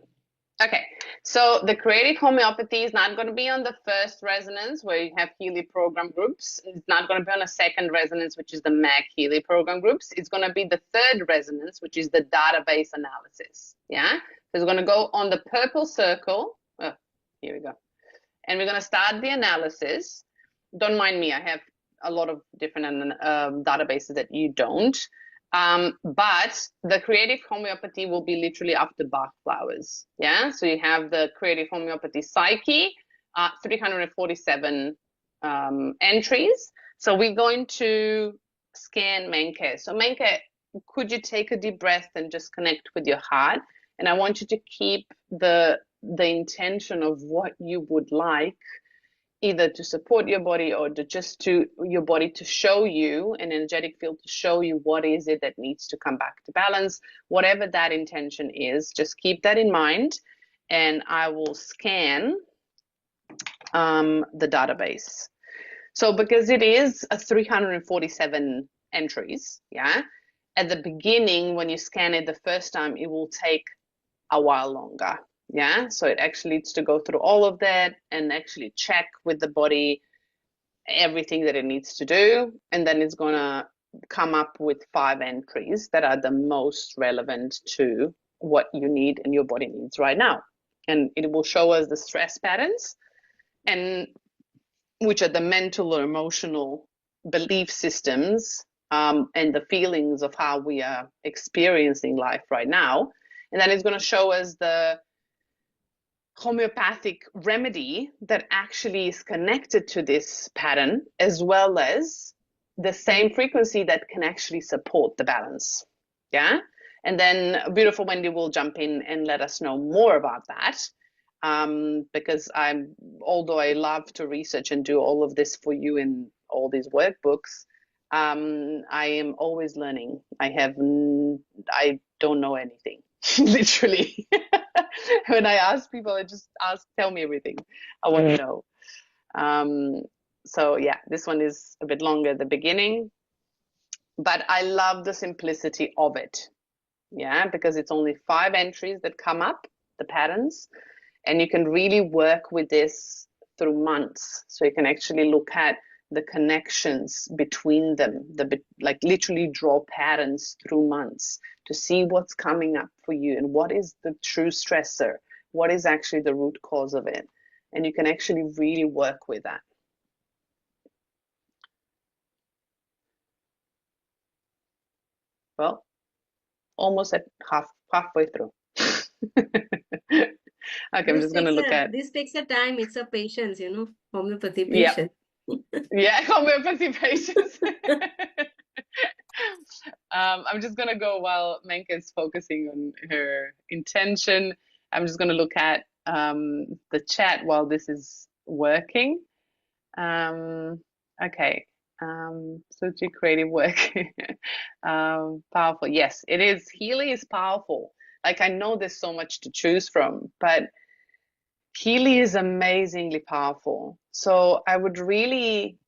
Okay, so the creative homeopathy is not going to be on the first resonance where you have Healy program groups. It's not going to be on a second resonance, which is the MAC Healy program groups. It's going to be the third resonance, which is the database analysis. Yeah, so it's going to go on the purple circle. Oh, here we go. And we're going to start the analysis. Don't mind me, I have a lot of different databases that you don't. But the creative homeopathy will be literally after Bach flowers. Yeah, so you have the creative homeopathy Psyche, 347 entries. So we're going to scan Menke. So Menke, could you take a deep breath and just connect with your heart? And I want you to keep the intention of what you would like, either to support your body or to just to your body to show you an energetic field, to show you what is it that needs to come back to balance. Whatever that intention is, just keep that in mind, and I will scan the database. So because it is a 347 entries, yeah, at the beginning when you scan it the first time, it will take a while longer. Yeah, so it actually needs to go through all of that and actually check with the body everything that it needs to do, and then it's going to come up with 5 entries that are the most relevant to what you need and your body needs right now. And it will show us the stress patterns, and which are the mental or emotional belief systems and the feelings of how we are experiencing life right now. And then it's going to show us the homeopathic remedy that actually is connected to this pattern, as well as the same frequency that can actually support the balance. Yeah. And then beautiful Wendy will jump in and let us know more about that. Because although I love to research and do all of this for you in all these workbooks, I am always learning. I don't know anything, literally. When I ask people, I just tell me everything. I want to know. So yeah, this one is a bit longer at the beginning, but I love the simplicity of it. Yeah, because it's only 5 entries that come up, the patterns, and you can really work with this through months. So you can actually look at the connections between them, like literally draw patterns through months to see what's coming up for you and what is the true stressor, what is actually the root cause of it. And you can actually really work with that. Well, almost at halfway through. Okay, I'm just going to look at. This takes a time. It's a patience, homeopathy Yeah. patience. Yeah, homeopathy patience. I'm just going to go while Menka is focusing on her intention. I'm just going to look at the chat while this is working. Okay. Suchi creative work. Powerful. Yes, it is. Healy is powerful. Like, I know there's so much to choose from, but Healy is amazingly powerful. So I would really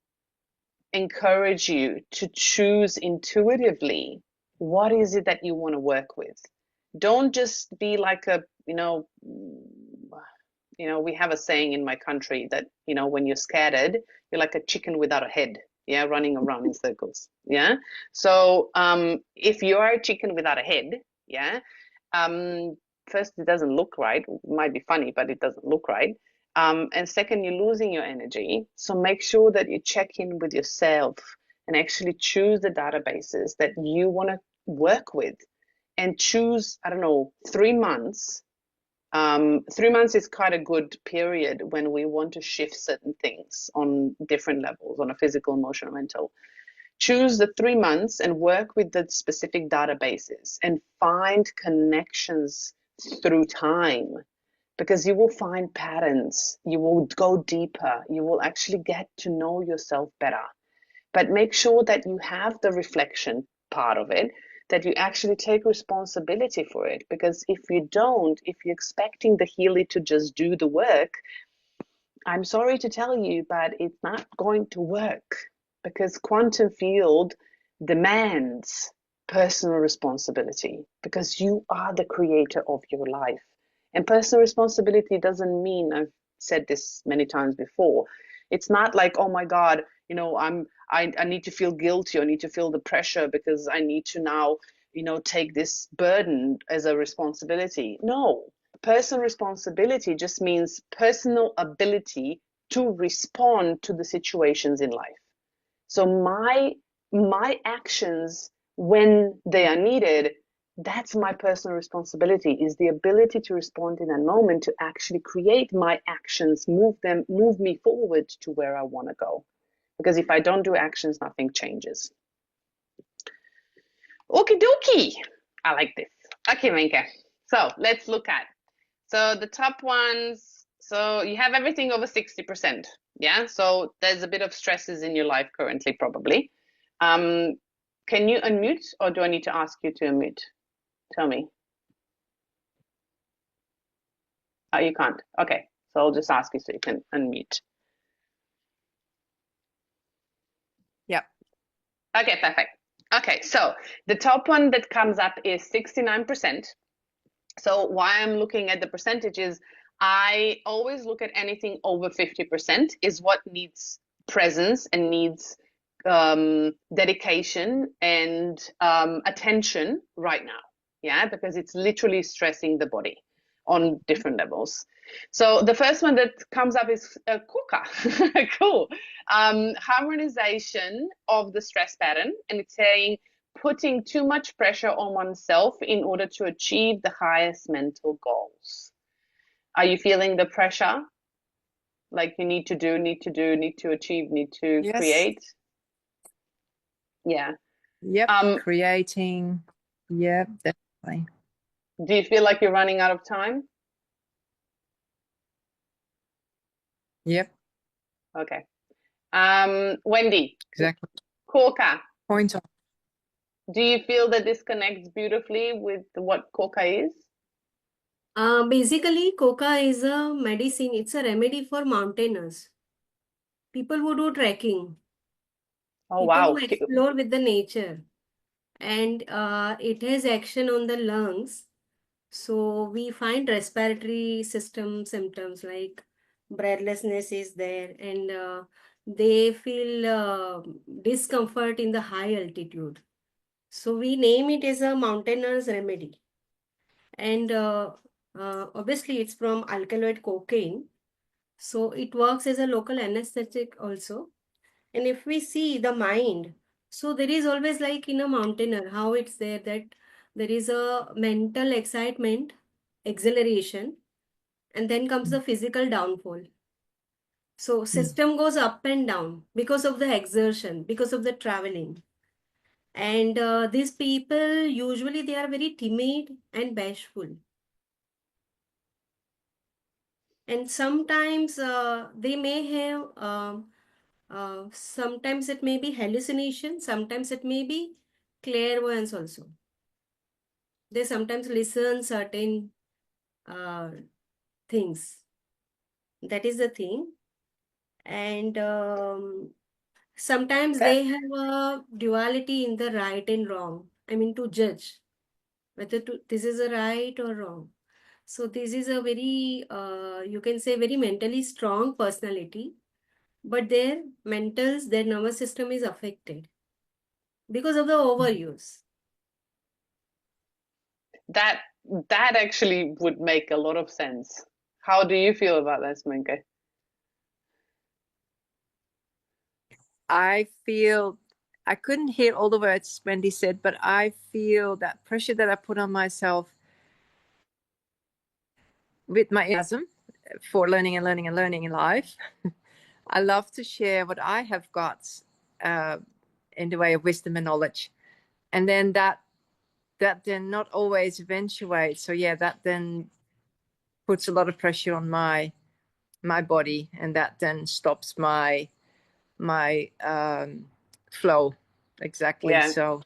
encourage you to choose intuitively what is it that you want to work with. Don't just be like we have a saying in my country that, when you're scattered, you're like a chicken without a head, yeah, running around in circles, yeah. So if you are a chicken without a head, yeah, first, it doesn't look right. It might be funny, but it doesn't look right. And second, you're losing your energy. So make sure that you check in with yourself and actually choose the databases that you want to work with, and choose, I don't know, 3 months. 3 months is quite a good period when we want to shift certain things on different levels, on a physical, emotional, mental. Choose the 3 months and work with the specific databases and find connections through time, because you will find patterns, you will go deeper, you will actually get to know yourself better. But make sure that you have the reflection part of it, that you actually take responsibility for it. Because if you don't, if you're expecting the Healy to just do the work, I'm sorry to tell you, but it's not going to work, because quantum field demands personal responsibility, because you are the creator of your life. And personal responsibility doesn't mean, I've said this many times before, it's not like, oh my God, I need to feel guilty, I need to feel the pressure because I need to now, take this burden as a responsibility. No, personal responsibility just means personal ability to respond to the situations in life. So my actions when they are needed, that's my personal responsibility, is the ability to respond in a moment, to actually create my actions, move me forward to where I want to go. Because if I don't do actions, nothing changes. Okie dokie. I like this. Okay, Menke. So let's look at. So the top ones, so you have everything over 60%. Yeah, so there's a bit of stresses in your life currently, probably. Can you unmute, or do I need to ask you to unmute? Tell me. Oh, you can't. Okay, so I'll just ask you so you can unmute. Yep. Okay, perfect. Okay, so the top one that comes up is 69%. So why I'm looking at the percentages, I always look at anything over 50% is what needs presence and needs dedication and attention right now. Yeah, because it's literally stressing the body on different levels. So the first one that comes up is KUKA. Cool. Harmonization of the stress pattern, and it's saying putting too much pressure on oneself in order to achieve the highest mental goals. Are you feeling the pressure? Like you need to do, need to achieve, need to Yes. create? Yeah. Yep. Creating. Yep, definitely. Do you feel like you're running out of time? Yep. Okay. Wendy. Exactly. KUKA. Point on. Do you feel that this connects beautifully with what KUKA is? Basically, coca is a medicine. It's a remedy for mountaineers. People who do trekking. Oh, People wow. who explore with the nature. And it has action on the lungs. So we find respiratory system symptoms like breathlessness is there, and they feel discomfort in the high altitude. So we name it as a mountaineer's remedy. And obviously it's from alkaloid cocaine. So it works as a local anesthetic also. And if we see the mind, so there is always like in a mountaineer, how it's there that there is a mental excitement, exhilaration, and then comes the physical downfall. So system goes up and down because of the exertion, because of the traveling. And these people, usually they are very timid and bashful. And sometimes they may have, sometimes it may be hallucination, sometimes it may be clairvoyance also. They sometimes listen certain uh, things. That is the thing. And sometimes they have a duality in the right and wrong. I mean, to judge whether this is a right or wrong. So this is a very, you can say, very mentally strong personality, but their mentals, their nervous system is affected because of the overuse. That actually would make a lot of sense. How do you feel about this, Menke? I feel, I couldn't hear all the words Wendy said, but I feel that pressure that I put on myself with my enthusiasm for learning and learning and learning in life. I love to share what I have got in the way of wisdom and knowledge. And then that that then not always eventuates. So yeah, that then puts a lot of pressure on my body, and that then stops my flow. Exactly. Yeah. So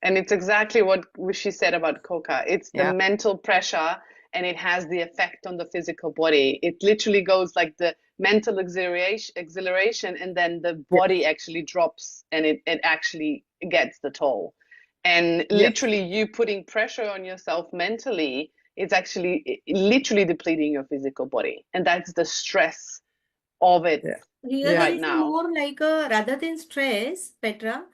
And it's exactly what she said about coca. It's the yeah, mental pressure and it has the effect on the physical body. It literally goes like the mental exhilaration and then the yeah, body actually drops and it actually gets the toll. And yeah, literally you putting pressure on yourself mentally, it's actually literally depleting your physical body. And that's the stress of it yeah, Here yeah, there right is a now. more like a, rather than stress, Petra,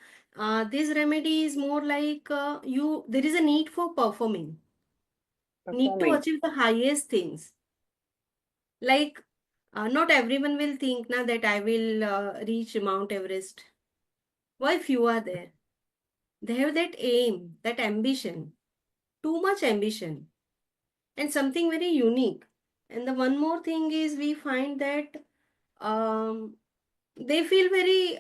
this remedy is more like there is a need for performing, need to Performing. achieve the highest things. Like, not everyone will think now that I will reach Mount Everest. Why few are there? They have that aim, that ambition, too much ambition, and something very unique. And the one more thing is we find that um, they feel very,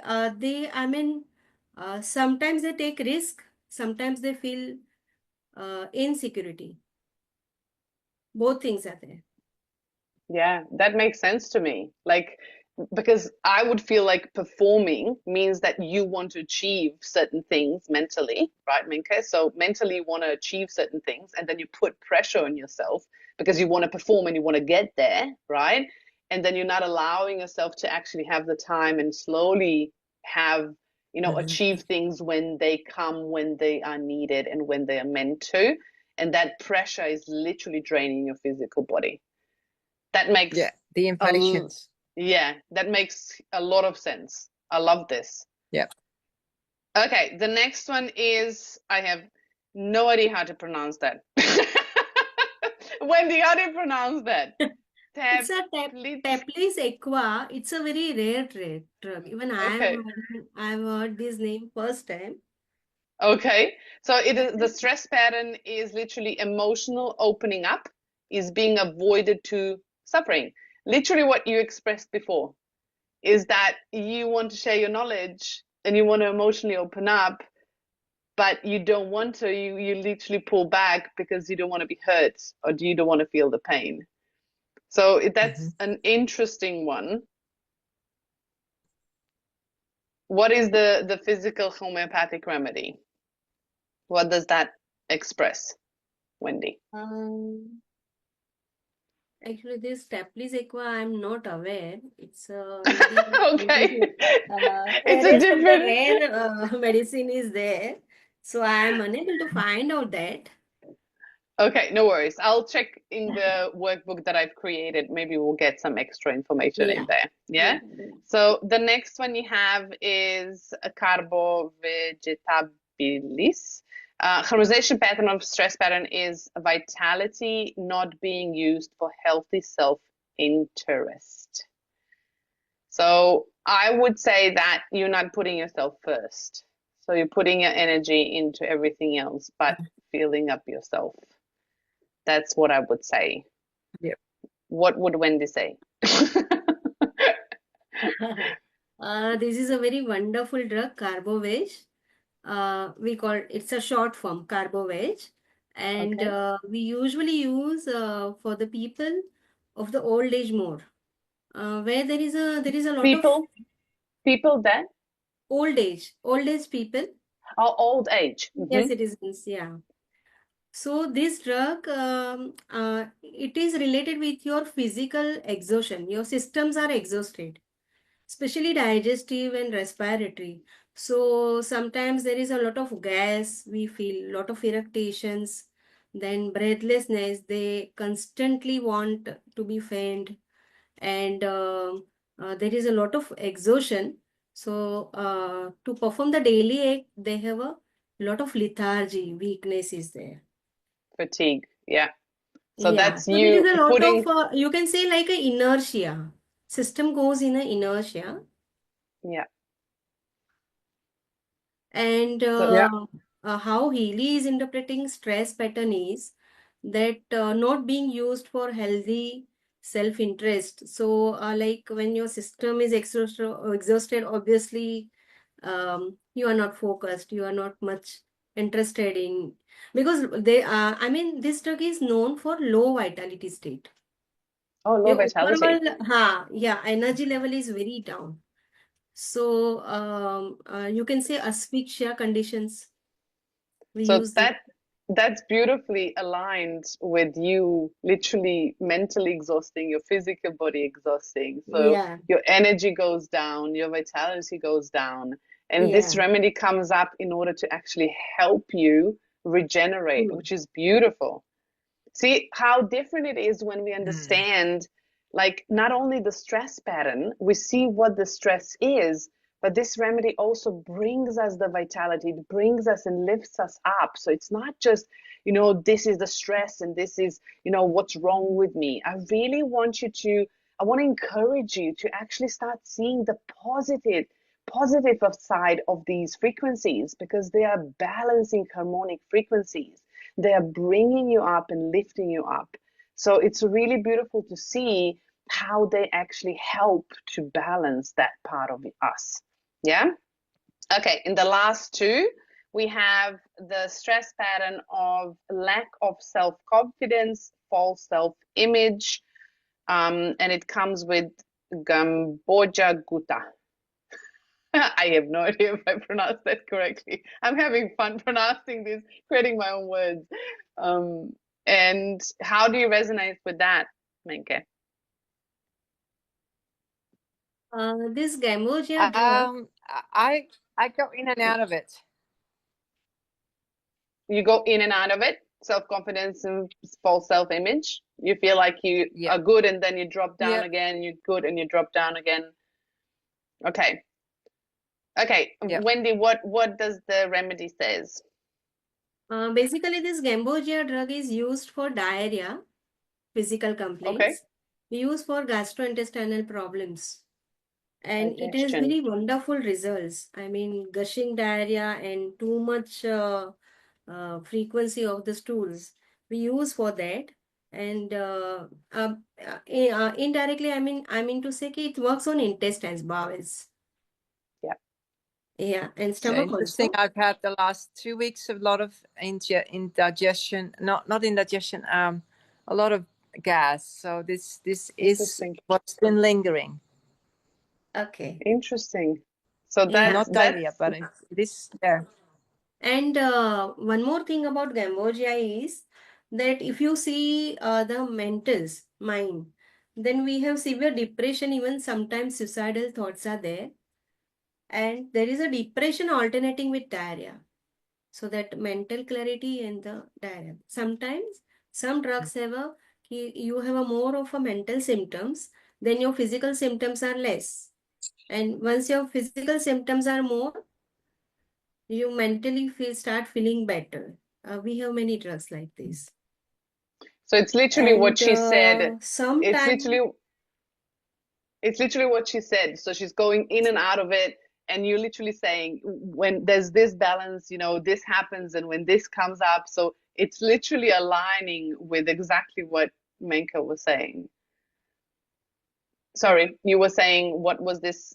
sometimes they take risk, sometimes they feel insecurity. Both things are there. Yeah, that makes sense to me. Like, because I would feel like performing means that you want to achieve certain things mentally, right, Minka? So mentally you want to achieve certain things, and then you put pressure on yourself because you want to perform and you want to get there, right? And then you're not allowing yourself to actually have the time and slowly have, mhm, achieve things when they come, when they are needed, and when they are meant to. And that pressure is literally draining your physical body. That makes yeah. The a impatience. yeah, that makes a lot of sense. I love this. Yeah. Okay, the next one is I have no idea how to pronounce that. Wendy, how do you pronounce that? It's a Tablets. Taplis Equa. It's a very rare drug. Even Okay. I've heard this name first time. Okay. So it is the stress pattern is literally emotional opening up is being avoided to suffering. Literally what you expressed before is that you want to share your knowledge and you want to emotionally open up, but you don't want to. You literally pull back because you don't want to be hurt or you don't want to feel the pain. So Mhm. that's an interesting one. What is the physical homeopathic remedy? What does that express, Wendy? Um, Actually, this Taplis Equa, I'm not aware. It's very Okay. It's a rarest of the different. rare medicine is there. So I'm unable to find out that. Okay, no worries. I'll check in the workbook that I've created. Maybe we'll get some extra information in Yeah, there. Yeah. yeah, yeah. So the next one you have is a carbo vegetabilis. Harmonization pattern of stress pattern is vitality not being used for healthy self-interest. So I would say that you're not putting yourself first. So you're putting your energy into everything else, but filling up yourself. That's what I would say. Yeah. What would Wendy say? This is a very wonderful drug, Carboveg. We call it's a short form, Carboveg, and Okay. we usually use for the people of the old age more, where there is a lot of People that old age people, are old age. senior citizens, yeah. So this drug, it is related with your physical exhaustion. Your systems are exhausted, especially digestive and respiratory. So sometimes there is a lot of gas, we feel lot of irritations, then breathlessness, they constantly want to be faint, and there is a lot of exhaustion. So to perform the daily act, they have a lot of lethargy, weakness is there. Fatigue. Yeah. So Yeah, that's so there is you a lot of, putting, you can say like a inertia. System goes in a inertia. yeah. And So, Yeah. how Healy is interpreting stress pattern is that not being used for healthy self-interest. So, like when your system is exhausted, obviously, you are not focused, you are not much interested in Because they I mean this drug is known for low vitality state. Oh, low Your vitality. overall, yeah, energy level is very down. So you can say asphyxia conditions. We So use this. that's beautifully aligned with you literally mentally exhausting, your physical body exhausting. So Yeah, your energy goes down, your vitality goes down. And this yeah. remedy comes up in order to actually help you regenerate, Mm. which is beautiful. See how different it is when we Mm. understand, like, not only the stress pattern, we see what the stress is, but this remedy also brings us the vitality, it brings us and lifts us up. So it's not just, this is the stress and this is, what's wrong with me. I want to encourage you to actually start seeing the positive side of these frequencies, because they are balancing harmonic frequencies. They are bringing you up and lifting you up. So it's really beautiful to see how they actually help to balance that part of us. Yeah. Okay. In the last two, we have the stress pattern of lack of self-confidence, false self-image, and it comes with Gamboja Gutta. I have no idea if I pronounced that correctly. I'm having fun pronouncing this, creating my own words. Um, and how do you resonate with that, Menke? This Gambogia drug, Um, I go in and out of it. You go in and out of it, self-confidence and false self-image. You feel like you Yeah. are good and then you drop down Yeah. again, you're good and you drop down again. Okay. Okay. Yeah. Wendy, what does the remedy says? basically this Gambogia drug is used for diarrhea, physical Okay. complaints, used for gastrointestinal problems. And it has Digestion. very wonderful results. I mean, gushing diarrhea and too much frequency of the stools we use for that. And indirectly, I mean to say कि it works on intestines, bowels. Yeah. Yeah, and So stomach interesting. also. I've had the last 2 weeks a lot of indigestion, not indigestion, a lot of gas. So this is Interesting. what's been lingering. Okay. Interesting. So Yeah. Not diarrhea, but it is there. And one more thing about Gambogia is that if you see the mentals, mind, then we have severe depression, even sometimes suicidal thoughts are there. And there is a depression alternating with diarrhea. So that mental clarity and the diarrhea. Sometimes some drugs have you have a more of a mental symptoms, then your physical symptoms are less. And once your physical symptoms are more, you mentally start feeling better. We have many drugs like this. So it's literally what And she said. It's sometimes, literally it's literally what she said. So she's going in and out of it, and you're literally saying when there's this balance, this happens, and when this comes up. So it's literally aligning with exactly what Menka was saying. Sorry, you were saying what was this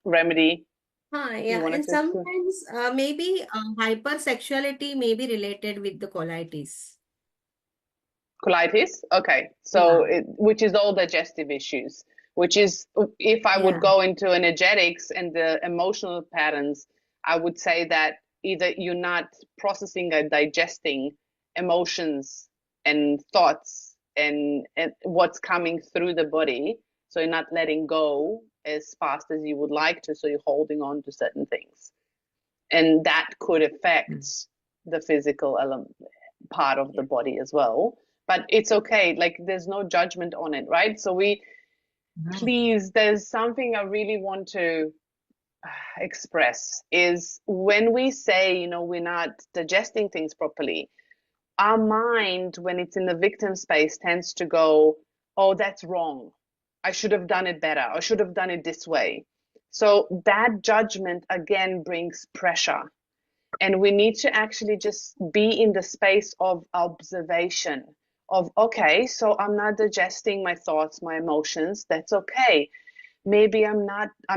remedy you yeah, wanted and to explain? sometimes maybe hypersexuality may be related with the colitis. Colitis? Okay. So Yeah, which is all digestive issues, which is, if I would yeah. go into energetics and the emotional patterns, I would say that either you're not processing or digesting emotions and thoughts and what's coming through the body. So you're not letting go as fast as you would like to. So you're holding on to certain things. And that could affect the physical element part of the body as well. But it's okay, like there's no judgment on it, right? So Mhm. please, there's something I really want to express is when we say, we're not digesting things properly, our mind, when it's in the victim space, tends to go, oh, that's wrong. I should have done it better. I should have done it this way. So that judgment again brings pressure. And we need to actually just be in the space of observation of, okay, so I'm not digesting my thoughts, my emotions. That's okay. Maybe I'm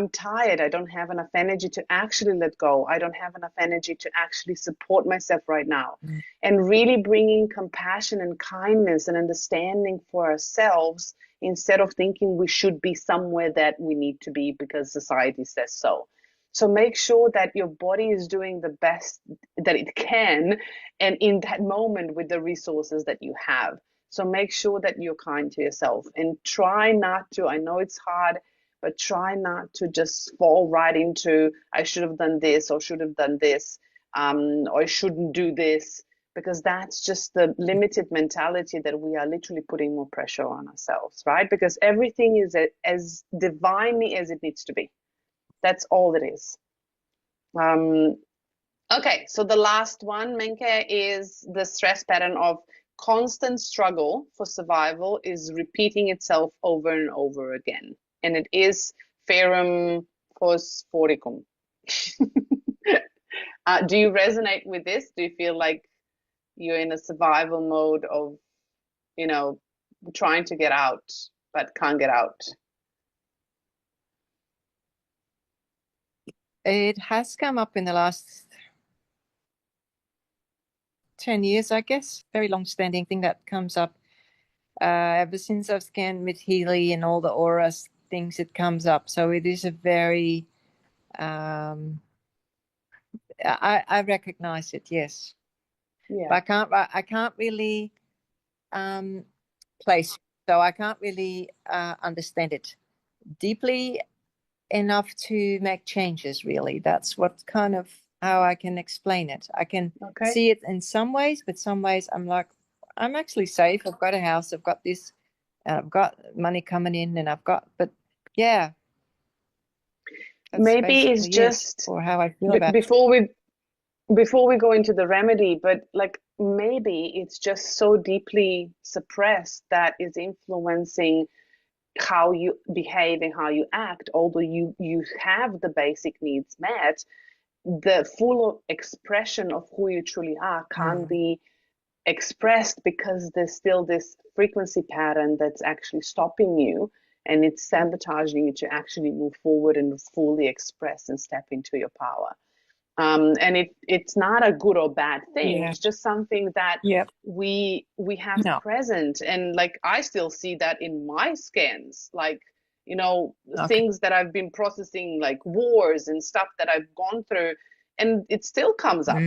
tired. I don't have enough energy to actually let go. I don't have enough energy to actually support myself right now. And really bringing compassion and kindness and understanding for ourselves instead of thinking we should be somewhere that we need to be because society says so. So make sure that your body is doing the best that it can and in that moment with the resources that you have. So make sure that you're kind to yourself and try not to, I know it's hard, but try not to just fall right into, I should have done this or should have done this, or I shouldn't do this, because that's just the limited mentality that we are literally putting more pressure on ourselves, right? Because everything is as divinely as it needs to be. That's all it is. Okay, so the last one, Menke, is the stress pattern of constant struggle for survival is repeating itself over and over again. And it is ferrum phosphoricum. Do you resonate with this? Do you feel like you're in a survival mode of, you know, trying to get out but can't get out? It has come up in the last 10 years, I guess. Very long-standing thing that comes up. Ever since I've scanned with Healy and all the aura things, it comes up. So it is a very, I recognize it, yes. Yeah. But I can't really place, so I can't really understand it deeply enough to make changes, really. That's what kind of how I can explain it. I can see it in some ways, but some ways I'm like, I'm actually safe. I've got a house, I've got this, and I've got money coming in, and but yeah. Maybe it's just or how I feel about before we go into the remedy, but like maybe it's just so deeply suppressed that is influencing how you behave and how you act. Although you have the basic needs met, the full expression of who you truly are can't be expressed because there's still this frequency pattern that's actually stopping you, and it's sabotaging you to actually move forward and fully express and step into your power. And it's not a good or bad thing. It's just something that we have present. And like I still see that in my scans, like, you know, things that I've been processing, like wars and stuff that I've gone through, and it still comes up.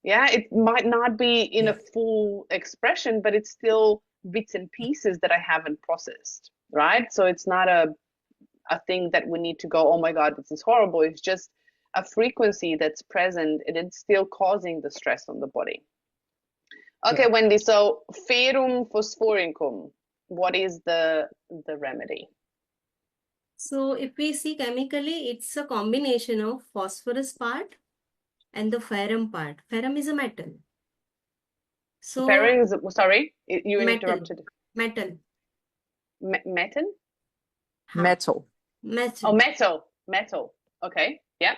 Yeah, it might not be in a full expression, but it's still bits and pieces that I haven't processed, right? So it's not a thing that we need to go, oh my God, this is horrible. It's just a frequency that's present, and it's still causing the stress on the body. Okay, Wendy, so ferrum phosphoricum, what is the remedy? So if we see chemically, it's a combination of phosphorus part and the ferrum part. Ferrum is a metal. So ferrum is, sorry, you interrupted. Metal. Metal? Metal. Metal. Oh, metal. Okay, yeah.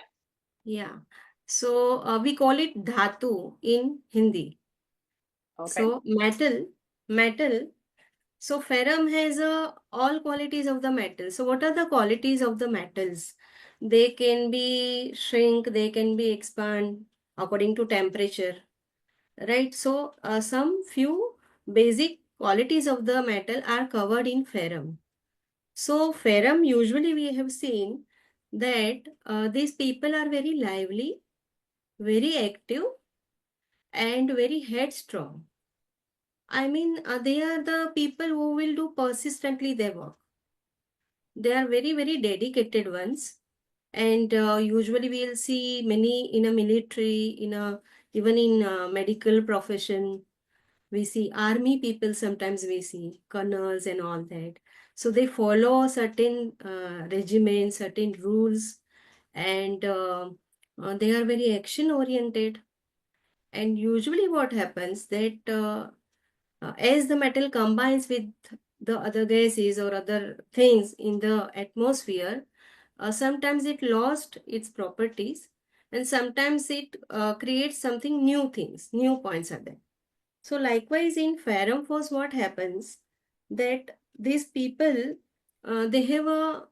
Yeah. So we call it dhatu in Hindi. Okay. So metal. So ferrum has all qualities of the metal. So what are the qualities of the metals? They can be shrink, they can be expand according to temperature, right? So some few basic qualities of the metal are covered in ferrum. So ferrum, usually we have seen that these people are very lively, very active, and very headstrong. I mean, they are the people who will do persistently their work. They are very, very dedicated ones. And usually we'll see many in a military, even in medical profession. We see army people, sometimes we see colonels and all that. So they follow certain regimens, certain rules, and they are very action oriented. And usually what happens that as the metal combines with the other gases or other things in the atmosphere, sometimes it lost its properties, and sometimes it creates something new things, new points are there. So likewise in ferrum force, what happens that these people they have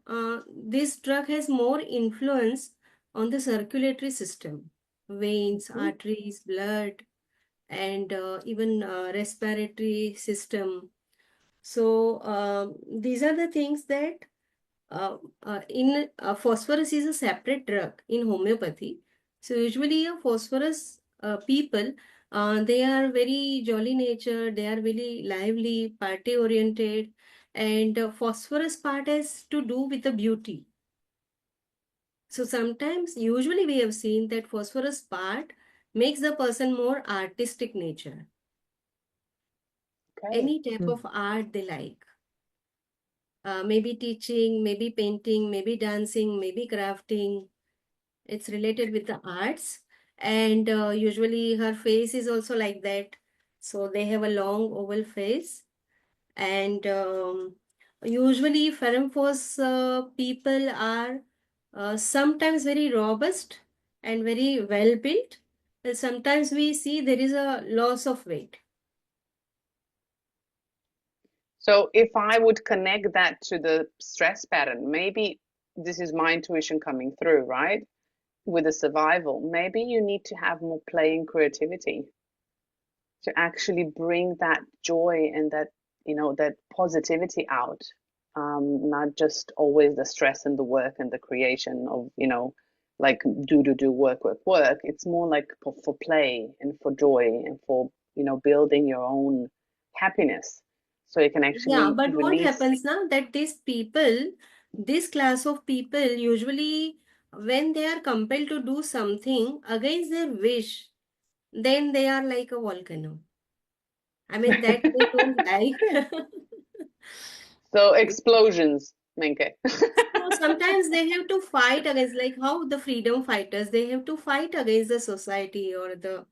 this drug has more influence on the circulatory system, veins, arteries, blood, and even respiratory system. So these are the things that in phosphorus is a separate drug in homeopathy. So usually a phosphorus people, they are very jolly nature, they are very lively, party oriented, and phosphorus part has to do with the beauty. So sometimes, usually we have seen that phosphorus part makes the person more artistic nature. Okay. Any type of art they like. Maybe teaching, maybe painting, maybe dancing, maybe crafting. It's related with the arts. And usually her face is also like that. So they have a long oval face. And usually Ferrumphos people are sometimes very robust and very well built. But sometimes we see there is a loss of weight. So if I would connect that to the stress pattern, maybe this is my intuition coming through, right? With the survival, maybe you need to have more play and creativity to actually bring that joy and that, that positivity out. Not just always the stress and the work and the creation of, like do work, work, work. It's more like for play and for joy and for, building your own happiness. So you can Yeah, actually but what release. happens now that these people, this class of people, usually when they are compelled to do something against their wish, then they are like a volcano. I mean, that they don't like. So explosions, Menke. So sometimes they have to fight against, like how the freedom fighters, they have to fight against the society or the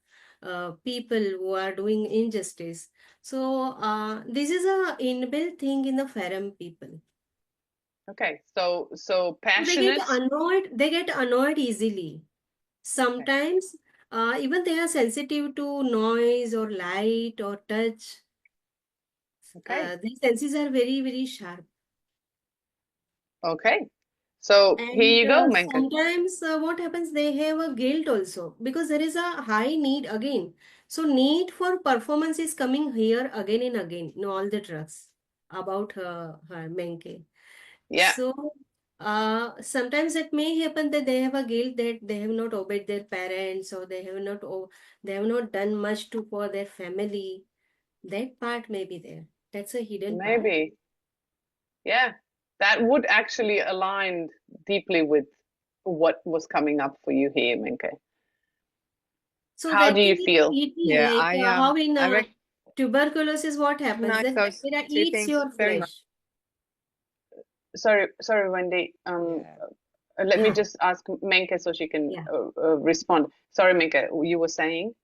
people who are doing injustice. So this is a inbuilt thing in the Ferrum people. Okay, so So they get passionate. annoyed, they get annoyed easily. Okay, Sometimes even they are sensitive to noise or light or touch. okay, These senses are very, very sharp. okay. So here And you go, Menke. sometimes what happens, they have a guilt also because there is a high need again. So need for performance is coming here again and again in all the drugs about her Menke. Yeah, So sometimes it may happen that they have a guilt that they have not obeyed their parents or they have not done much to for their family. That part may be there. That's a hidden part. maybe. Yeah, that would actually align deeply with what was coming up for you here, Menke. So How that do can you be the feel? eating, Yeah, like how in I tuberculosis, what happens? recognize The those bacteria two eats things your very much. flesh. Sorry, Wendy. Yeah. Let me just ask Menke so she can Yeah. respond. Sorry, Menke, you were saying?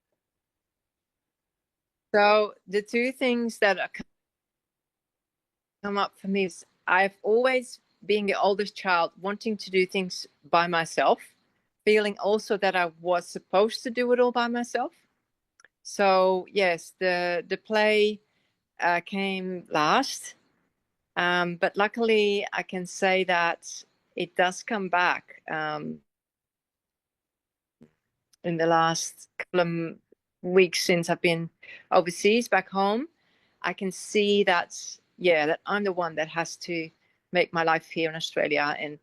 So the two things that come up for me is I've always been the oldest child, wanting to do things by myself, feeling also that I was supposed to do it all by myself. So yes, the play came last, but luckily I can say that it does come back in the last couple of weeks since I've been overseas back home. I can see that, yeah, that I'm the one that has to make my life here in Australia. And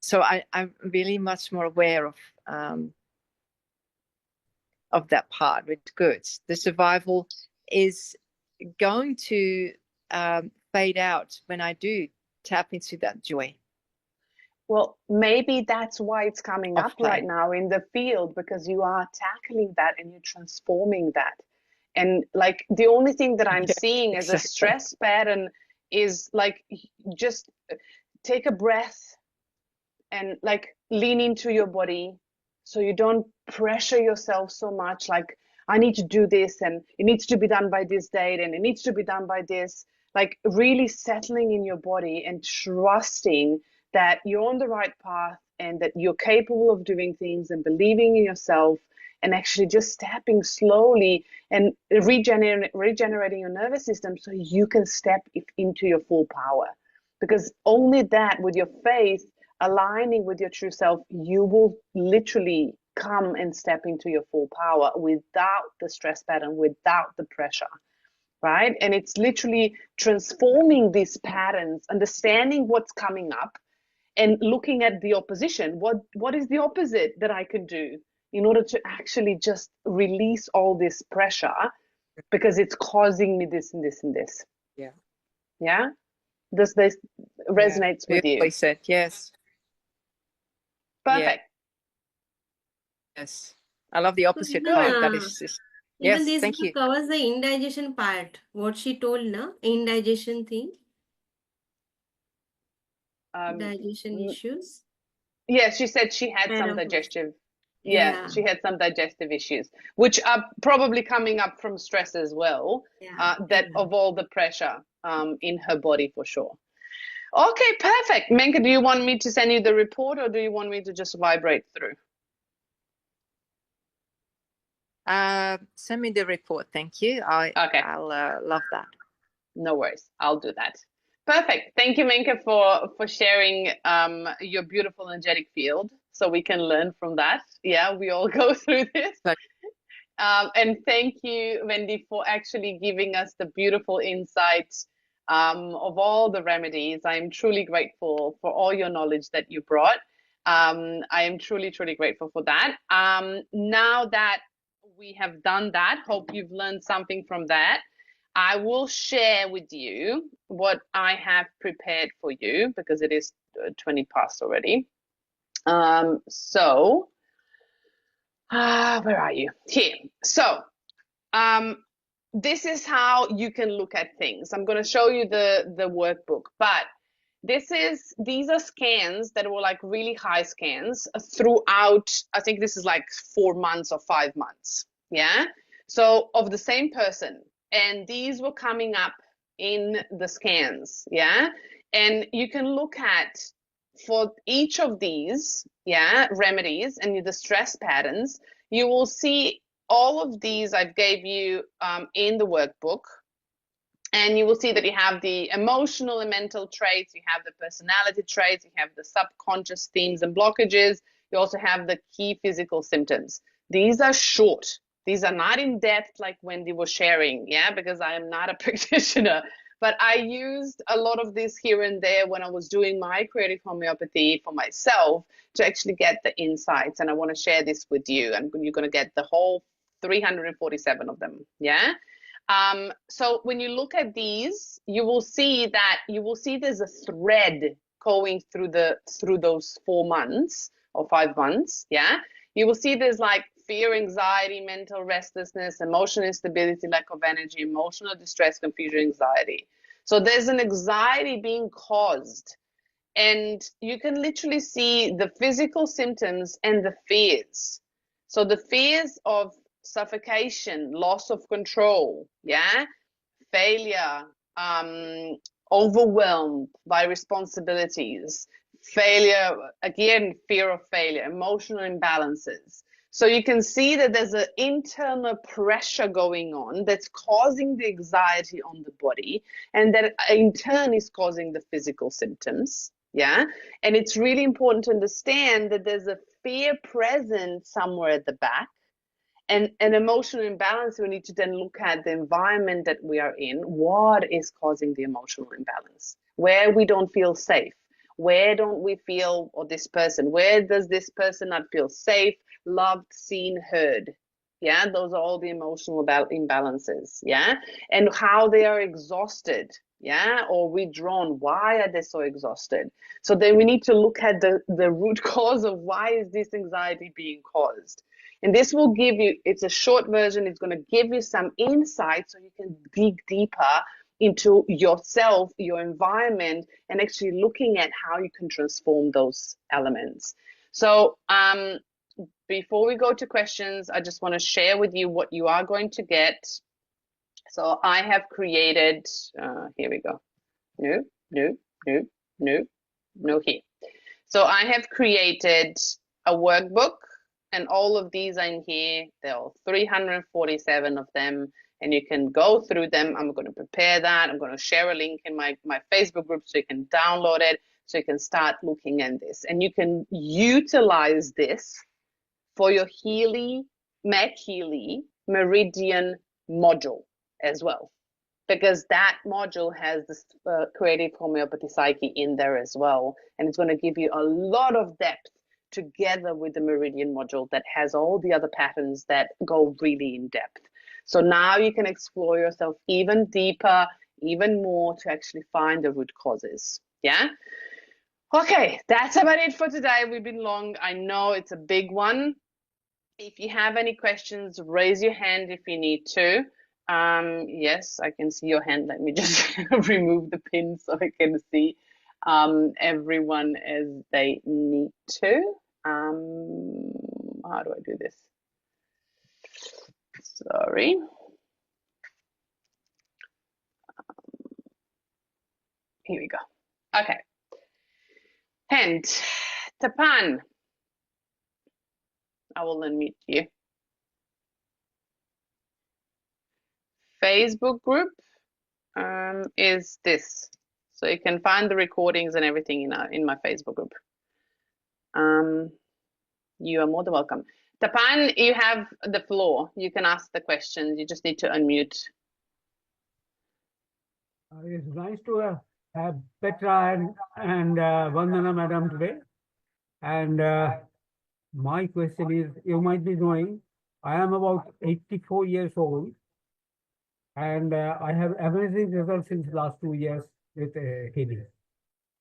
so I'm really much more aware of that part, which is good. The survival is going to fade out when I do tap into that joy Well, maybe that's why it's coming of up right play. now in the field because you are tackling that and you're transforming that. And like the only thing that I'm Yeah, seeing as a exactly. stress pattern is like just take a breath and like lean into your body so you don't pressure yourself so much like I need to do this and it needs to be done by this date and it needs to be done by this, like really settling in your body and trusting that you're on the right path and that you're capable of doing things and believing in yourself and actually just stepping slowly and regenerating your nervous system so you can step into your full power, because only that, with your faith aligning with your true self, you will literally come and step into your full power without the stress pattern, without the pressure, right? And it's literally transforming these patterns, understanding what's coming up, and looking at the opposition. What is the opposite that I can do in order to actually just release all this pressure, because it's causing me this and this and this. Yeah. Does this resonates with you? Beautifully said. Yes. Perfect. Yes. I love the opposite part. That is just, even yes, this thank book you. covers the indigestion part. What she told, na? Indigestion thing. Digestion issues. Yeah, she said she had some digestive. Yeah, she had some digestive issues, which are probably coming up from stress as well. That of all the pressure in her body, for sure. Okay, perfect. Menka, do you want me to send you the report, or do you want me to just vibrate through? Send me the report, thank you. I'll love that. No worries, I'll do that. Perfect. Thank you, Menka, for sharing your beautiful energetic field, so we can learn from that. Yeah, we all go through this. And thank you, Wendy, for actually giving us the beautiful insights of all the remedies. I am truly grateful for all your knowledge that you brought. I am truly, truly grateful for that. Now that we have done that, hope you've learned something from that. I will share with you what I have prepared for you, because it is 20 past already. Where are you? Here. So this is how you can look at things. I'm going to show you the workbook, but these are scans that were like really high scans throughout, I think this is like 4 months or 5 months. Yeah. So of the same person. And these were coming up in the scans. Yeah. And you can look at, for each of these, yeah, remedies and the stress patterns, you will see all of these I've gave you in the workbook. And you will see that you have the emotional and mental traits, you have the personality traits, you have the subconscious themes and blockages, you also have the key physical symptoms. These are short. These are not in depth like Wendy was sharing, yeah, because I am not a practitioner. But I used a lot of this here and there when I was doing my creative homeopathy for myself to actually get the insights. And I want to share this with you. And you're going to get the whole 347 of them, yeah? So when you look at these, you will see there's a thread going through those 4 months or 5 months. Yeah. You will see there's like fear, anxiety, mental restlessness, emotional instability, lack of energy, emotional distress, confusion, anxiety. So there's an anxiety being caused, and you can literally see the physical symptoms and the fears. So the fears of suffocation, loss of control, yeah, failure, overwhelmed by responsibilities, failure, again, fear of failure, emotional imbalances. So you can see that there's an internal pressure going on that's causing the anxiety on the body, and that in turn is causing the physical symptoms. Yeah. And it's really important to understand that there's a fear present somewhere at the back, and an emotional imbalance. We need to then look at the environment that we are in. What is causing the emotional imbalance? Where we don't feel safe? Where don't we feel, or this person, where does this person not feel safe, loved, seen, heard? Yeah, those are all the emotional imbalances. Yeah, and how they are exhausted. Yeah, or withdrawn. Why are they so exhausted? So then we need to look at the root cause of why is this anxiety being caused. And this will give you, it's a short version, it's going to give you some insight so you can dig deeper into yourself, your environment, and actually looking at how you can transform those elements. So before we go to questions, I just want to share with you what you are going to get. So I have created, here we go. No, here. So I have created a workbook, and all of these are in here. There are 347 of them, and you can go through them. I'm going to prepare that. I'm going to share a link in my Facebook group so you can download it, so you can start looking at this. And you can utilize this for your Healy, Healy Meridian module as well, because that module has this creative homeopathy psyche in there as well. And it's going to give you a lot of depth together with the Meridian module that has all the other patterns that go really in depth. So now you can explore yourself even deeper, even more, to actually find the root causes. Yeah. Okay, that's about it for today. We've been long. I know it's a big one. If you have any questions, raise your hand if you need to. Yes, I can see your hand. Let me just remove the pin so I can see everyone as they need to. How do I do this? Sorry. Here we go. Okay. And Tapan, I will unmute you. Facebook group is this. So you can find the recordings and everything in my Facebook group. You are more than welcome. Tapan, you have the floor. You can ask the questions. You just need to unmute. It's nice to have Petra and Vandana madam today. And my question is, you might be knowing, I am about 84 years old, and I have amazing results since last 2 years with Healy.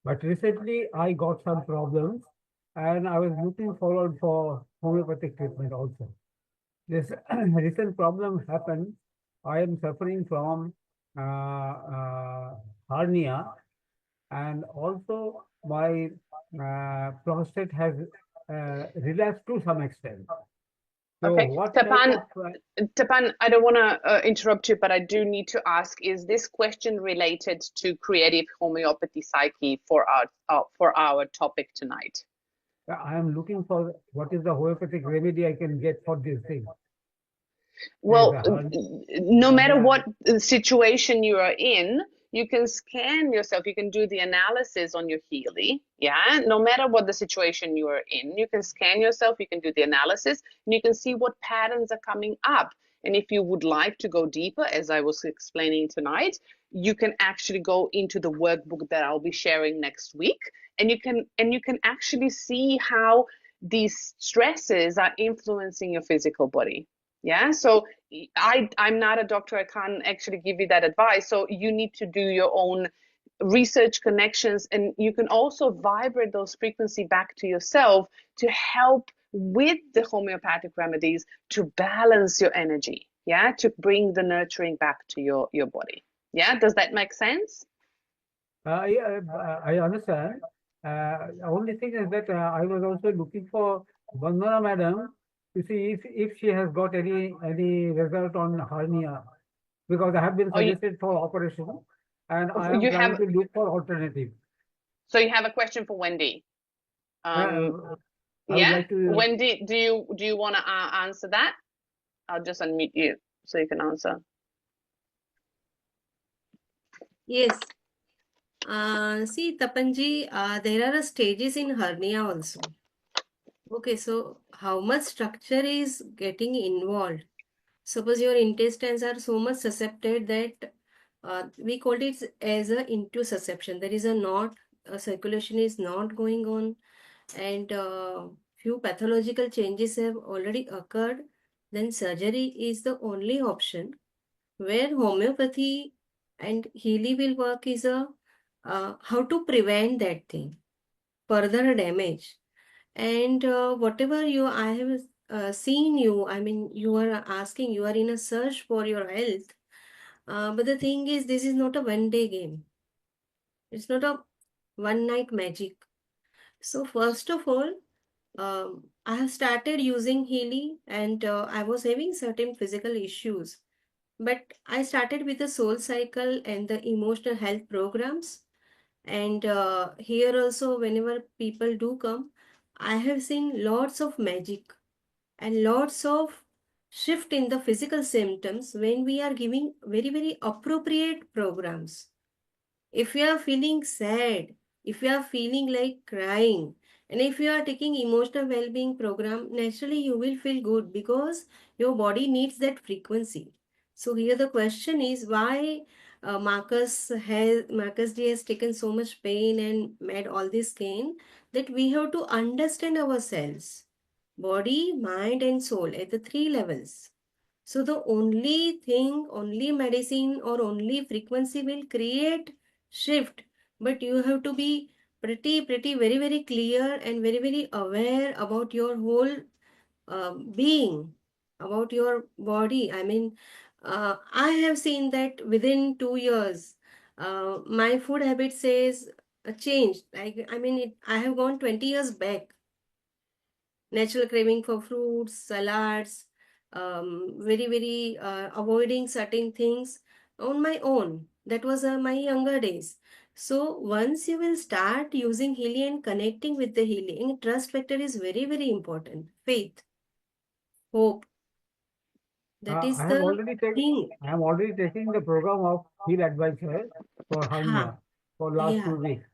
But recently I got some problems, and I was looking forward for homeopathic treatment also. This recent problem happened. I am suffering from hernia, and also my prostate has relapsed to some extent. So okay, what Tapan, I don't want to interrupt you, but I do need to ask: is this question related to creative homeopathy psyche for our topic tonight? I am looking for what is the homeopathic remedy I can get for this thing. Well, no matter what situation you are in, you can scan yourself. You can do the analysis on your Healy. Yeah. No matter what the situation you are in, you can scan yourself. You can do the analysis, and you can see what patterns are coming up. And if you would like to go deeper, as I was explaining tonight, you can actually go into the workbook that I'll be sharing next week, and you can actually see how these stresses are influencing your physical body. Yeah, so I'm not a doctor. I can't actually give you that advice. So you need to do your own research connections, and you can also vibrate those frequency back to yourself to help with the homeopathic remedies to balance your energy. Yeah, to bring the nurturing back to your body. Yeah, does that make sense? Yeah, I understand. Only thing is that I was also looking for Vandana madam to see if she has got any result on hernia, because I have been suggested for operation, and I am trying to look for alternative. So you have a question for Wendy. I would Yeah, like to. Wendy, do you want to answer that? I'll just unmute you so you can answer. Yes. See, Tapanji, there are stages in hernia also. Okay, so how much structure is getting involved? Suppose your intestines are so much suscepted that we call it as a intussusception. There is a knot, circulation is not going on, and few pathological changes have already occurred. Then surgery is the only option. Where homeopathy and Healy will work is how to prevent that thing, further damage. And whatever I have seen you, I mean, you are asking, you are in a search for your health. But the thing is, this is not a one-day game. It's not a one-night magic. So first of all, I have started using Healy, and I was having certain physical issues. But I started with the soul cycle and the emotional health programs. And here also, whenever people do come, I have seen lots of magic and lots of shift in the physical symptoms when we are giving very, very appropriate programs. If you are feeling sad, if you are feeling like crying, and if you are taking emotional well-being program, naturally you will feel good because your body needs that frequency. So here the question is why Marcus D has taken so much pain and made all this gain, that we have to understand ourselves, body, mind, and soul at the three levels. So the only thing, only medicine or only frequency will create shift, but you have to be pretty, very, very clear and very, very aware about your whole being, about your body. I mean, I have seen that within 2 years, my food habit says changed. Like, I mean, I have gone 20 years back. Natural craving for fruits, salads, very, very avoiding certain things on my own. That was my younger days. So once you will start using Healy and connecting with the healing, trust factor is very, very important. Faith, hope. That is I the thing. am already taking the program of Heal Advisor for Ha, hernia for last yeah, 2 weeks.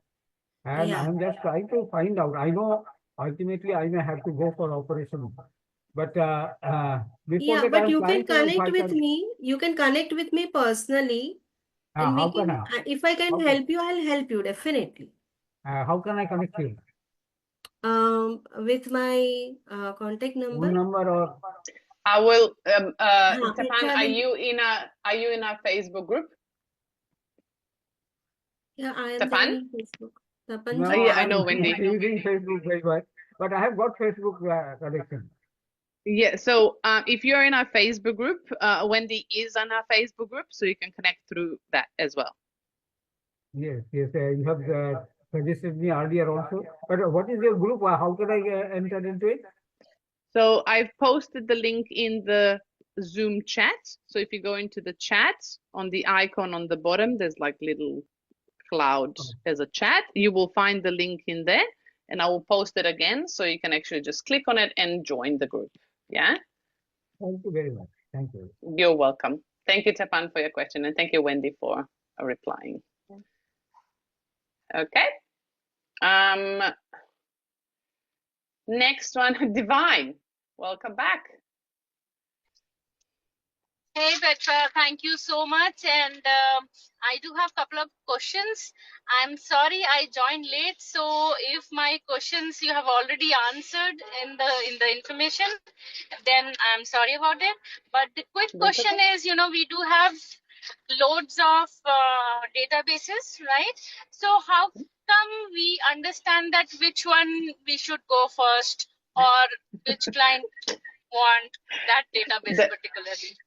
And I yeah. am just trying to find out. I know ultimately I may have to go for operation. But before Yeah, that, I but am you trying can to, if connect I with can, me. You can connect with me personally, and we how can can, I? if I can How can, help you, I'll help you definitely. how can I connect you? With my contact Phone number. number or I will. Which Tapan, I will. are you in our Facebook group? Yeah, I am there Tapan? in Facebook. no, Tapanji, Yeah, I I I am know, am there. Wendy. I know. using Facebook very much. But I have got Facebook connection. Yeah, so if you're in our Facebook group, Wendy is on our Facebook group, so you can connect through that as well. Yes, yes, you have suggested me earlier also. But what is your group? How can I enter into it? So I've posted the link in the Zoom chat. So if you go into the chat, on the icon on the bottom, there's like little cloud Oh, as a chat. You will find the link in there, and I will post it again, so you can actually just click on it and join the group. Yeah, thank you very much. Thank you. you're welcome. Thank you, Tapan, for your question, and thank you, Wendy, for replying. Okay. Next one, Divine. Welcome back. Hey Petra, thank you so much. And I do have a couple of questions. I'm sorry I joined late, so if my questions you have already answered in the information, then I'm sorry about it. But the quick That's question okay. is, we do have loads of databases, right? So how come we understand that which one we should go first, or which client want that database The, particularly?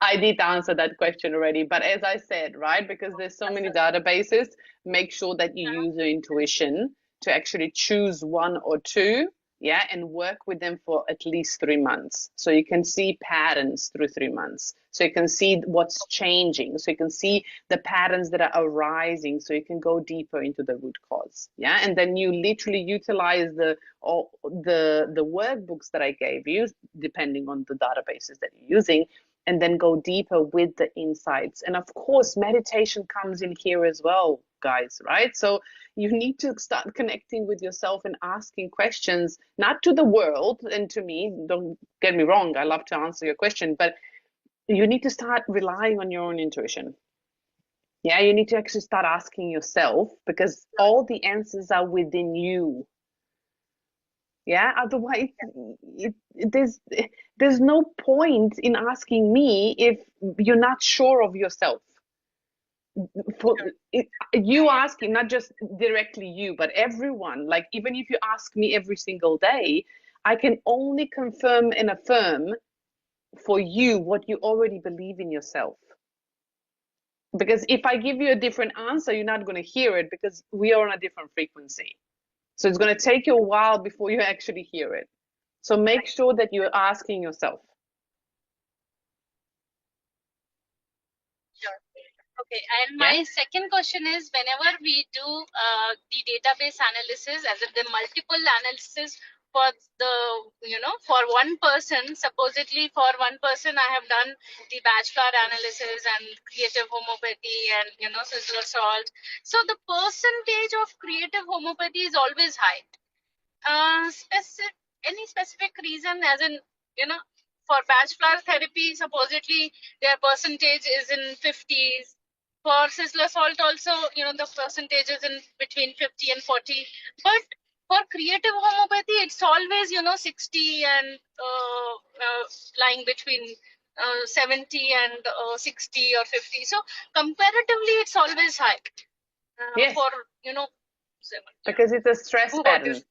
I did answer that question already, but as I said, right, because there's so many databases, make sure that you use your intuition to actually choose one or two, yeah, and work with them for at least 3 months. So you can see patterns through 3 months. So you can see what's changing. So you can see the patterns that are arising. So you can go deeper into the root cause. Yeah. And then you literally utilize the workbooks that I gave you, depending on the databases that you're using, and then go deeper with the insights. And of course, meditation comes in here as well, guys, right? So you need to start connecting with yourself and asking questions, not to the world and to me. Don't get me wrong, I love to answer your question, but you need to start relying on your own intuition. Yeah, you need to actually start asking yourself, because all the answers are within you. Yeah, otherwise there's no point in asking me if you're not sure of yourself. For you asking, not just directly you, but everyone, like even if you ask me every single day, I can only confirm and affirm for you what you already believe in yourself. Because if I give you a different answer, you're not going to hear it, because we are on a different frequency. So it's going to take you a while before you actually hear it. So make sure that you're asking yourself. Sure. Okay, and my second question is, whenever we do the database analysis, as in the multiple analysis for the, for one person, supposedly for one person, I have done the batch flower analysis and creative homeopathy and, sizzler salt. So the percentage of creative homeopathy is always high. Any specific reason, as in, for batch flower therapy, supposedly their percentage is in 50s. For sizzler salt also, the percentage is in between 50 and 40. But for creative homeopathy, it's always, 60 and lying between 70 and 60 or 50. So comparatively, it's always high. Yes. For, because it's a stress pattern.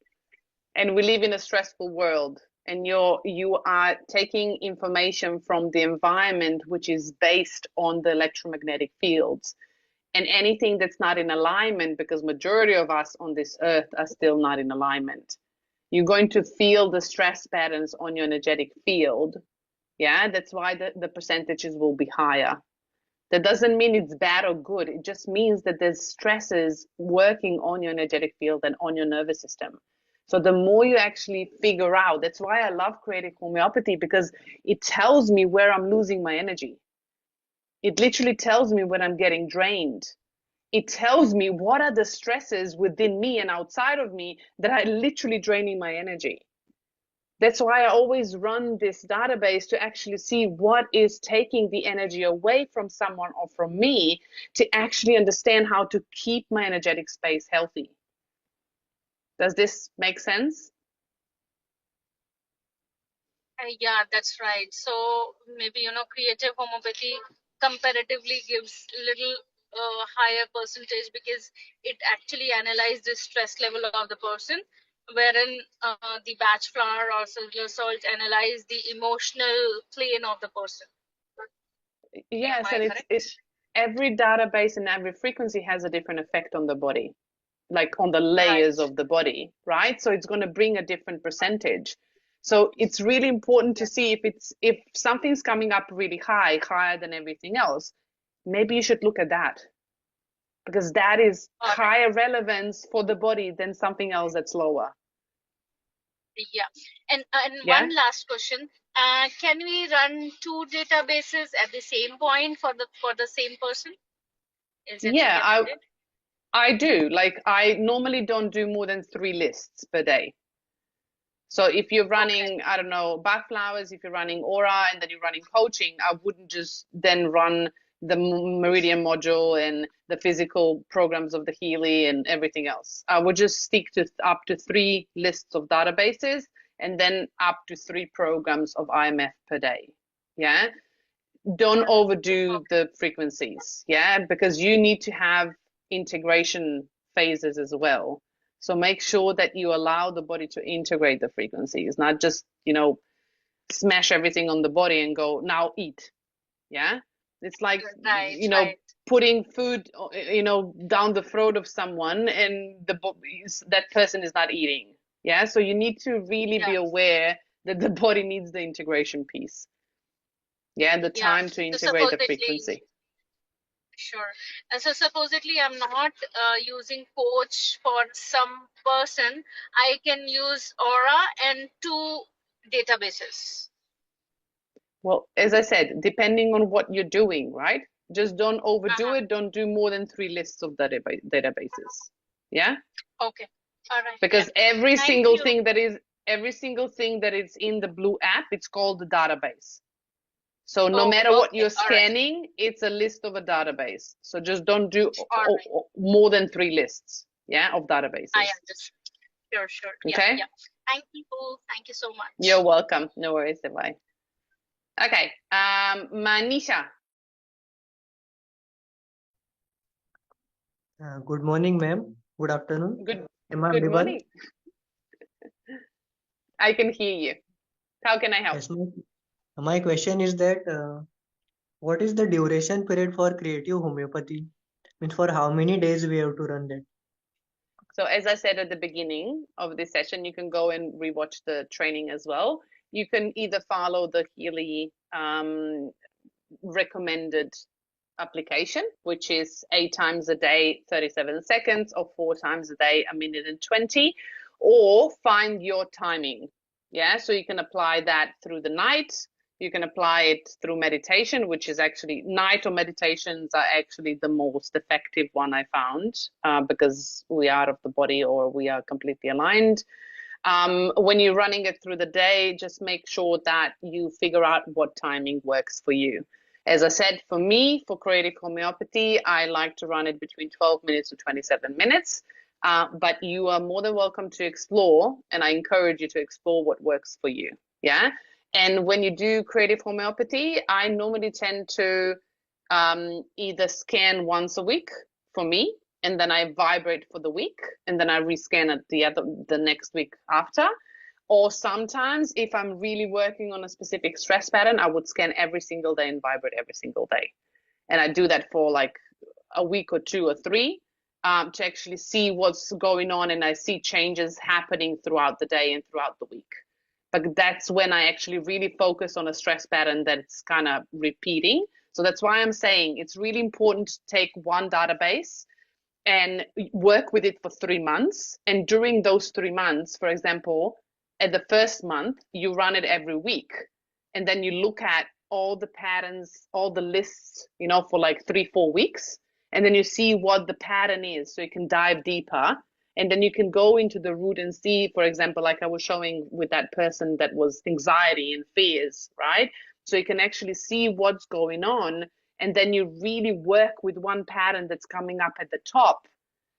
And we live in a stressful world, and you are taking information from the environment, which is based on the electromagnetic fields, and anything that's not in alignment, because majority of us on this earth are still not in alignment. You're going to feel the stress patterns on your energetic field. Yeah, that's why the percentages will be higher. That doesn't mean it's bad or good. It just means that there's stresses working on your energetic field and on your nervous system. So the more you actually figure out, that's why I love creative homeopathy, because it tells me where I'm losing my energy. It literally tells me when I'm getting drained. It tells me what are the stresses within me and outside of me that are literally draining my energy. That's why I always run this database to actually see what is taking the energy away from someone or from me, to actually understand how to keep my energetic space healthy. Does this make sense? Yeah, that's right. So maybe, creative homeopathy comparatively gives little higher percentage, because it actually analyzes the stress level of the person, wherein the batch flower or sizzler salt analyze the emotional plane of the person. Yes, and it's every database and every frequency has a different effect on the body, like on the layers of the body, right? So it's going to bring a different percentage. So it's really important to see if something's coming up really high, higher than everything else, maybe you should look at that, because that is higher relevance for the body than something else that's lower. Yeah, and one last question: can we run two databases at the same point for the same person? Is it recommended? I do. Like, I normally don't do more than 3 lists per day. So if you're running, I don't know, bath flowers, if you're running aura and then you're running coaching, I wouldn't just then run the meridian module and the physical programs of the Healy and everything else. I would just stick to up to 3 lists of databases, and then up to 3 programs of IMF per day. Yeah. Don't overdo the frequencies. Yeah. Because you need to have integration phases as well. So make sure that you allow the body to integrate the frequencies, not just, smash everything on the body and go, now eat. Yeah. It's like, putting food, down the throat of someone, and that person is not eating. Yeah. So you need to really be aware that the body needs the integration piece. Yeah. And the time to integrate the frequency. Sure. And so supposedly I'm not using coach for some person. I can use aura and 2 databases. Well, as I said, depending on what you're doing, right? Just don't overdo it. Don't do more than 3 lists of databases. Yeah? Okay. All right. Because every single thing that is in the blue app, it's called the database. So no matter what you're scanning, it's a list of a database. So just don't do more than 3 lists, of databases. I understand. Sure. Okay. Yeah. Thank you. Thank you so much. You're welcome. No worries, bye. Okay. Manisha. Good morning, ma'am. Good afternoon. Good morning. I can hear you. How can I help? Yes, my question is that what is the duration period for creative homeopathy? Means for how many days we have to run that? So as I said at the beginning of this session, you can go and rewatch the training as well. You can either follow the Healy recommended application, which is 8 times a day, 37 seconds, or 4 times a day, 1 minute and 20. or find your timing. Yeah, so you can apply that through the night. You can apply it through meditation, which is actually night or meditations are actually the most effective one I found, because we are out of the body or we are completely aligned. When you're running it through the day, just make sure that you figure out what timing works for you. As I said, for me, for creative homeopathy, I like to run it between 12 minutes to 27 minutes. But you are more than welcome to explore, and I encourage you to explore what works for you. Yeah. And when you do creative homeopathy, I normally tend to either scan once a week for me, and then I vibrate for the week, and then I rescan it the next week after. Or sometimes if I'm really working on a specific stress pattern, I would scan every single day and vibrate every single day. And I do that for like a week or 2 or 3. To actually see what's going on, and I see changes happening throughout the day and throughout the week. But that's when I actually really focus on a stress pattern that's kind of repeating. So that's why I'm saying it's really important to take one database and work with it for 3 months. And during those 3 months, for example, at the first month, you run it every week. And then you look at all the patterns, all the lists, for like 3-4 weeks. And then you see what the pattern is, so you can dive deeper. And then you can go into the root and see, for example, like I was showing with that person that was anxiety and fears, right? So you can actually see what's going on. And then you really work with one pattern that's coming up at the top.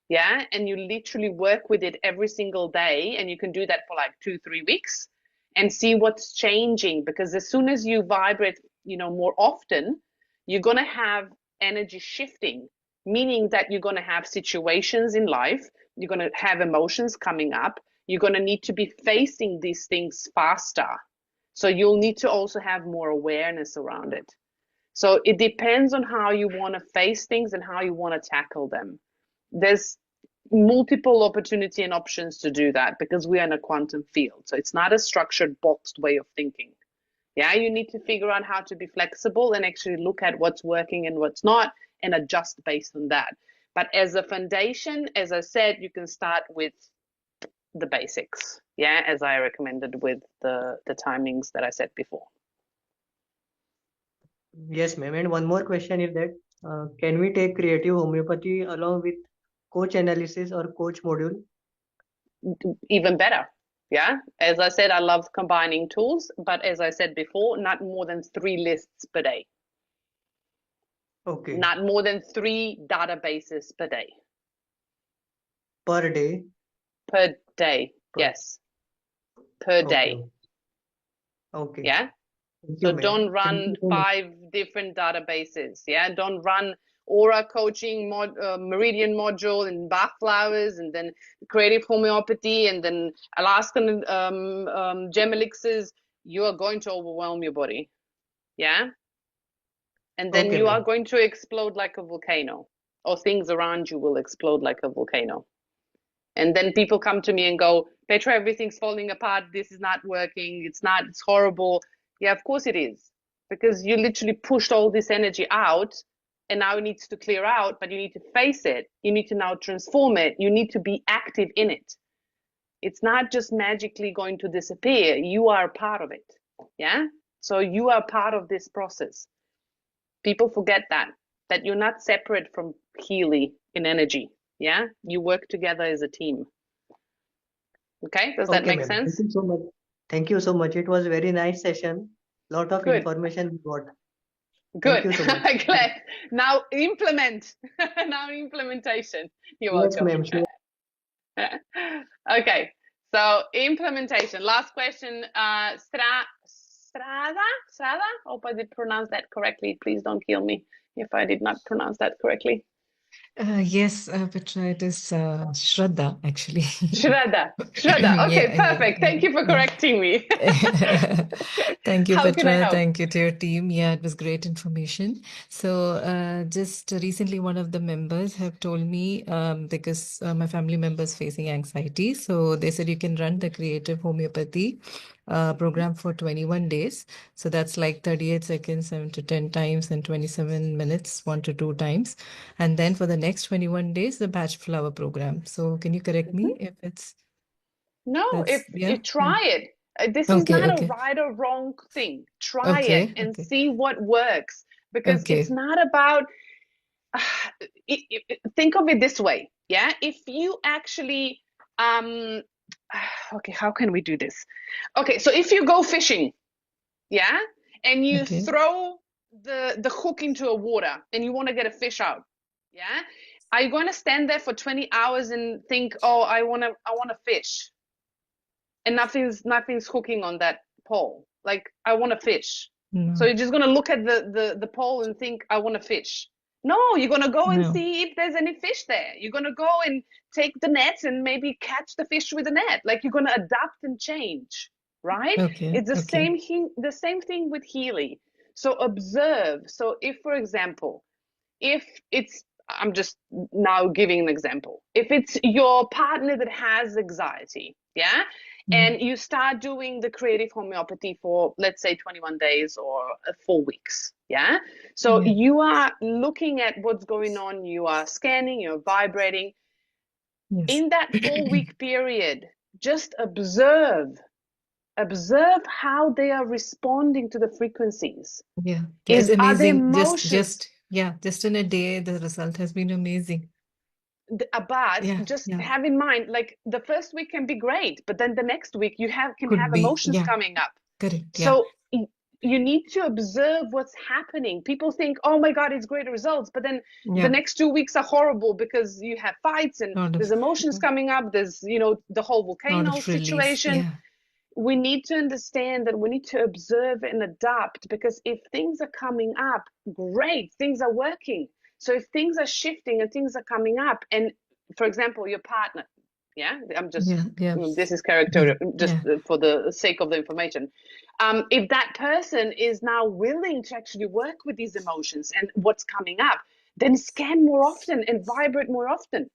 Yeah. And you literally work with it every single day. And you can do that for like 2-3 weeks and see what's changing. Because as soon as you vibrate, more often, you're going to have energy shifting. Meaning that you're going to have situations in life, you're going to have emotions coming up, you're going to need to be facing these things faster. So you'll need to also have more awareness around it. So it depends on how you want to face things and how you want to tackle them. There's multiple opportunity and options to do that because we are in a quantum field. So it's not a structured, boxed way of thinking. Yeah, you need to figure out how to be flexible and actually look at what's working and what's not and adjust based on that. But as a foundation, as I said, you can start with the basics. Yeah, as I recommended with the timings that I said before. Yes, ma'am. And one more question is that can we take creative homeopathy along with coach analysis or coach module? Even better. Yeah, as I said, I love combining tools, but as I said before, not more than 3 lists per day. Okay. Not more than 3 databases per day. Per day? Per day, yes. Per day. Okay. Yeah. So don't run 5 different databases. Yeah. Don't run aura coaching, meridian module, and Bach flowers, and then creative homeopathy, and then Alaskan gem elixirs. You are going to overwhelm your body. Yeah. And then you are going to explode like a volcano, or things around you will explode like a volcano. And then people come to me and go, Petra, everything's falling apart. This is not working. It's horrible. Yeah, of course it is. Because you literally pushed all this energy out and now it needs to clear out, but you need to face it. You need to now transform it. You need to be active in it. It's not just magically going to disappear. You are part of it. Yeah. So you are part of this process. People forget that you're not separate from Healy in energy. Yeah, you work together as a team. Okay, does that make sense? Thank you so much. Thank you so much. It was a very nice session. Lot of information we got. Good. Thank you so much. Glad. Now implement. Now implementation. You're welcome. Yes, ma'am. Sure. Okay, so implementation. Last question. Strada? Hope I did pronounce that correctly. Please don't kill me if I did not pronounce that correctly. Yes, Petra, it is Shraddha, actually. Shraddha. Okay, perfect. Thank you for correcting me. Thank you, Petra. Thank you to your team. Yeah, it was great information. So just recently, one of the members have told me, because my family member is facing anxiety, so they said you can run the creative homeopathy program for 21 days. So that's like 38 seconds, 7 to 10 times, and 27 minutes, 1 to 2 times. And then for the next 21 days, the batch flower program. So can you correct me if it's... No, if you try it. This is Okay, not a okay. right or wrong thing. Try Okay, it and okay. see what works, because it's Okay. not about think of it this way. Yeah, if you actually okay, how can we do this? Okay, so if you go fishing, yeah, and you Okay. throw the hook into a water and you want to get a fish out, yeah, are you going to stand there for 20 hours and think, oh, I want to fish, and nothing's hooking on that pole? Like, I want to fish. So No, you're just going to look at the pole and think, I want to fish. No, you're going to go and no. see if there's any fish there. You're going to go and take the nets and maybe catch the fish with the net. Like, you're going to adapt and change, right? Okay, It's okay. the same thing with Healy. So observe. So if, for example, if it's, I'm just now giving an example. If it's your partner that has anxiety, yeah, and you start doing the creative homeopathy for, let's say, 21 days or 4 weeks, yeah, so Yeah. you are looking at what's going on, you are scanning, you're vibrating. Yes. In that 4-week period, just observe how they are responding to the frequencies. Yeah, it's Are they amazing. emotions? Just in a day, the result has been amazing. But Yeah, just yeah. have in mind, like, the first week can be great, but then the next week you can Could have be. emotions Yeah, coming up. correct. Yeah. So you need to observe what's happening. People think, oh my God, it's great results, but then the Yeah. next 2 weeks are horrible because you have fights and Lot there's of emotions coming up. There's, the whole lot volcano of release. situation. Yeah. We need to understand that we need to observe and adapt, because if things are coming up, great, things are working. So if things are shifting and things are coming up, and for example, your partner, yeah, I'm just, Yeah. this is character, just Yeah. for the sake of the information. If that person is now willing to actually work with these emotions and what's coming up, then scan more often and vibrate more often,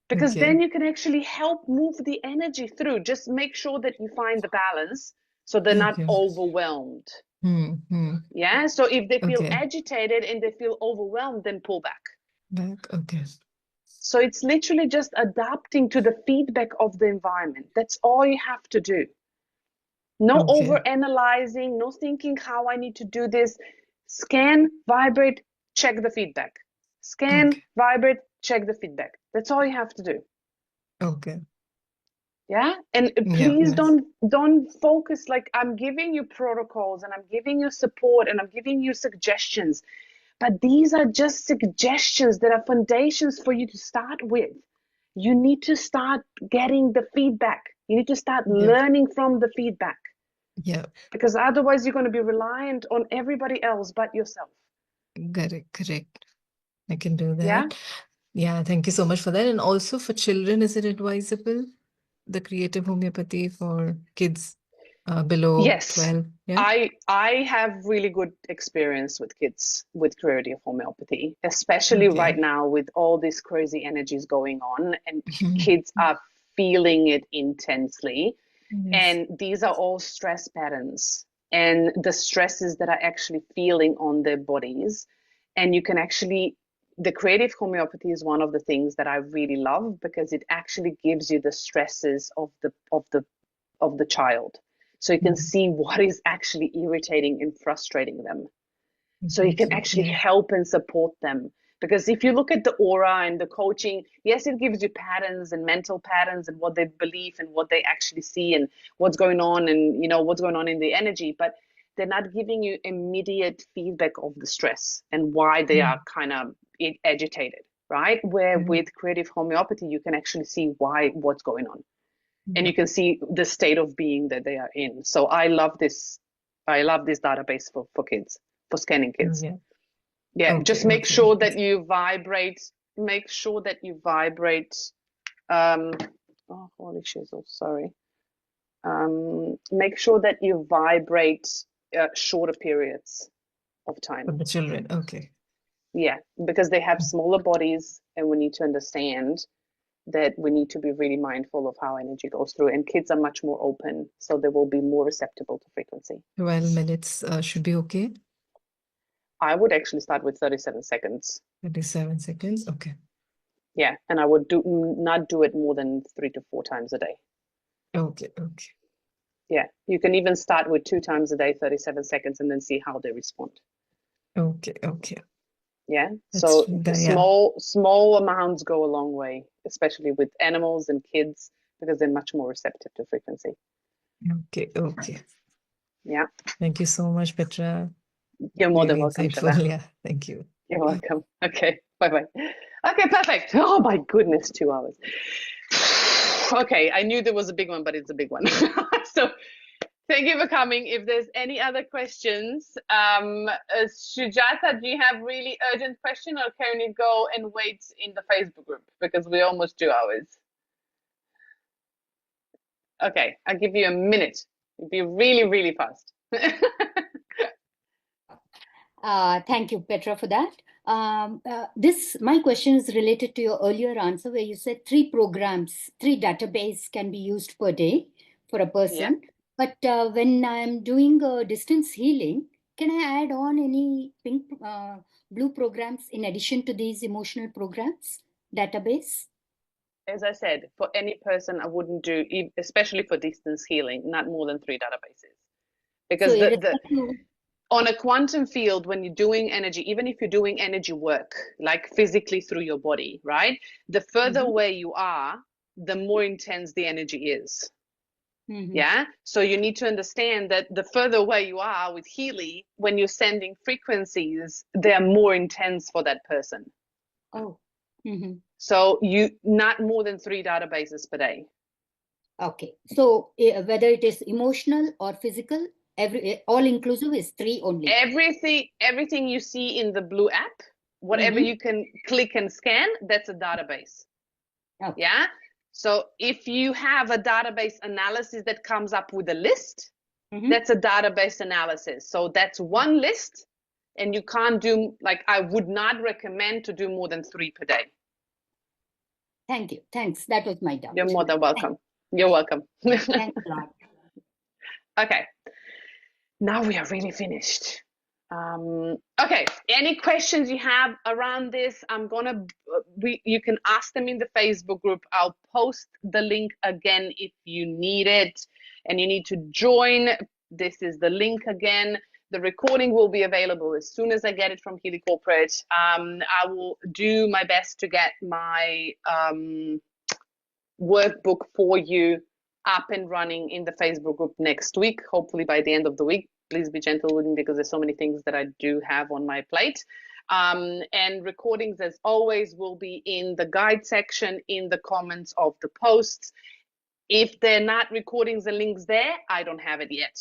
because Okay. then you can actually help move the energy through. Just make sure that you find the balance so they're not Okay. overwhelmed. Hmm. Yeah, so if they feel Okay. agitated and they feel overwhelmed, then pull back. Back. Okay. So it's literally just adapting to the feedback of the environment. That's all you have to do. No Okay. over analyzing, no thinking how I need to do this. Scan, vibrate, check the feedback. Scan, Okay. vibrate, check the feedback. That's all you have to do. Okay. Yeah, and Yeah. please Nice. don't focus, like, I'm giving you protocols and I'm giving you support and I'm giving you suggestions, but these are just suggestions that are foundations for you to start with. You need to start getting the feedback. You need to start Yeah. learning from the feedback, Yeah. because otherwise you're going to be reliant on everybody else but yourself. Correct. I can do Yeah. that. Yeah, thank you so much for that. And also for children, is it advisable, the creative homeopathy for kids below Yes. 12? Yeah. I have really good experience with kids with creative homeopathy, especially right now with all these crazy energies going on, and kids are feeling it intensely. Yes. And these are all stress patterns and the stresses that are actually feeling on their bodies. And you can actually, the creative homeopathy is one of the things that I really love, because it actually gives you the stresses of the child. So you can see what is actually irritating and frustrating them. So you can actually help and support them. Because if you look at the aura and the coaching, yes, it gives you patterns and mental patterns and what they believe and what they actually see and what's going on and what's going on in the energy, but they're not giving you immediate feedback of the stress and why they are kind of agitated, right? Where with creative homeopathy, you can actually see what's going on. And you can see the state of being that they are in. So I love this database for kids, for scanning kids. Yeah, just make sure that you vibrate. Make sure that you vibrate. Oh, holy shizzle, sorry. Make sure that you vibrate shorter periods of time. For the children. Okay. Yeah, because they have smaller bodies, and we need to understand that we need to be really mindful of how energy goes through, and kids are much more open, so they will be more receptible to frequency. 12 minutes should be okay. I would actually start with 37 seconds. 37 seconds. Okay. Yeah, and I would not do it more than 3 to 4 times a day. Okay, okay. Yeah, you can even start with 2 times a day, 37 seconds, and then see how they respond. Okay, okay. Yeah, That's so the, yeah. small amounts go a long way, especially with animals and kids, because they're much more receptive to frequency. Okay, okay. Yeah. Thank you so much, Petra. You're more than Really welcome, insightful. Shada. Yeah, thank you. You're welcome. Okay, bye-bye. Okay, perfect. Oh my goodness, 2 hours. Okay, I knew there was a big one, but it's a big one. So thank you for coming. If there's any other questions, Sujata, do you have really urgent question, or can we go and wait in the Facebook group because we're almost 2 hours? Okay, I'll give you a minute. It'll be really, really fast. Thank you, Petra, for that. My question is related to your earlier answer where you said 3 programs, 3 database can be used per day for a person. Yeah. But when I'm doing distance healing, can I add on any pink, blue programs in addition to these emotional programs database? As I said, for any person, I wouldn't do, especially for distance healing, not more than 3 databases. Because so on a quantum field, when you're doing energy, even if you're doing energy work, like physically through your body, right? The further away you are, the more intense the energy is. Yeah. So you need to understand that the further away you are with Healy, when you're sending frequencies, they're more intense for that person. Oh. So you not more than 3 databases per day. Okay. So whether it is emotional or physical, all inclusive is 3 only. Everything you see in the blue app, whatever you can click and scan, that's a database. Okay. Yeah. So if you have a database analysis that comes up with a list, that's a database analysis. So that's one list, and you can't do, like, I would not recommend to do more than 3 per day. Thank you. Thanks. That was my doubt. You're more than welcome. You're welcome. Thanks a lot. Okay. Now we are really finished. Okay, any questions you have around this, you can ask them in the Facebook group. I'll post the link again if you need it and you need to join. This is the link again. The recording will be available as soon as I get it from Healy Corporate. I will do my best to get my workbook for you up and running in the Facebook group next week, hopefully by the end of the week. Please be gentle with me because there's so many things that I do have on my plate. And recordings, as always, will be in the guide section in the comments of the posts. If they're not recordings and links there, I don't have it yet.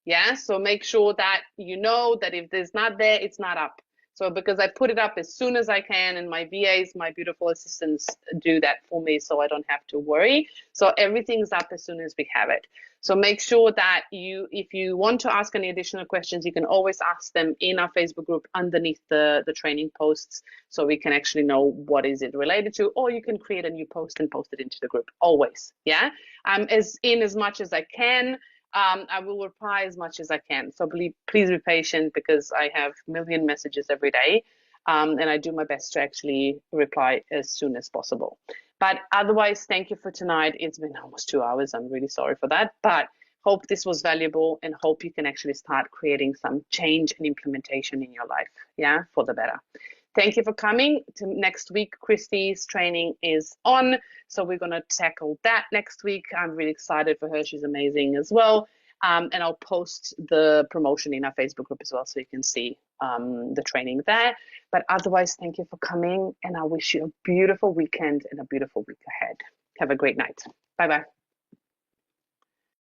Yeah, so make sure that you know that if there's not there, it's not up. So because I put it up as soon as I can, and my VAs, my beautiful assistants, do that for me so I don't have to worry. So everything's up as soon as we have it. So make sure that if you want to ask any additional questions, you can always ask them in our Facebook group underneath the training posts so we can actually know what is it related to, or you can create a new post and post it into the group, always. Yeah, as much as I can. I will reply as much as I can. So please be patient because I have a million messages every day. And I do my best to actually reply as soon as possible. But otherwise, thank you for tonight. It's been almost 2 hours. I'm really sorry for that. But hope this was valuable and hope you can actually start creating some change and implementation in your life. Yeah, for the better. Thank you for coming. Next week, Christy's training is on. So we're going to tackle that next week. I'm really excited for her. She's amazing as well. And I'll post the promotion in our Facebook group as well so you can see the training there. But otherwise, thank you for coming. And I wish you a beautiful weekend and a beautiful week ahead. Have a great night. Bye-bye.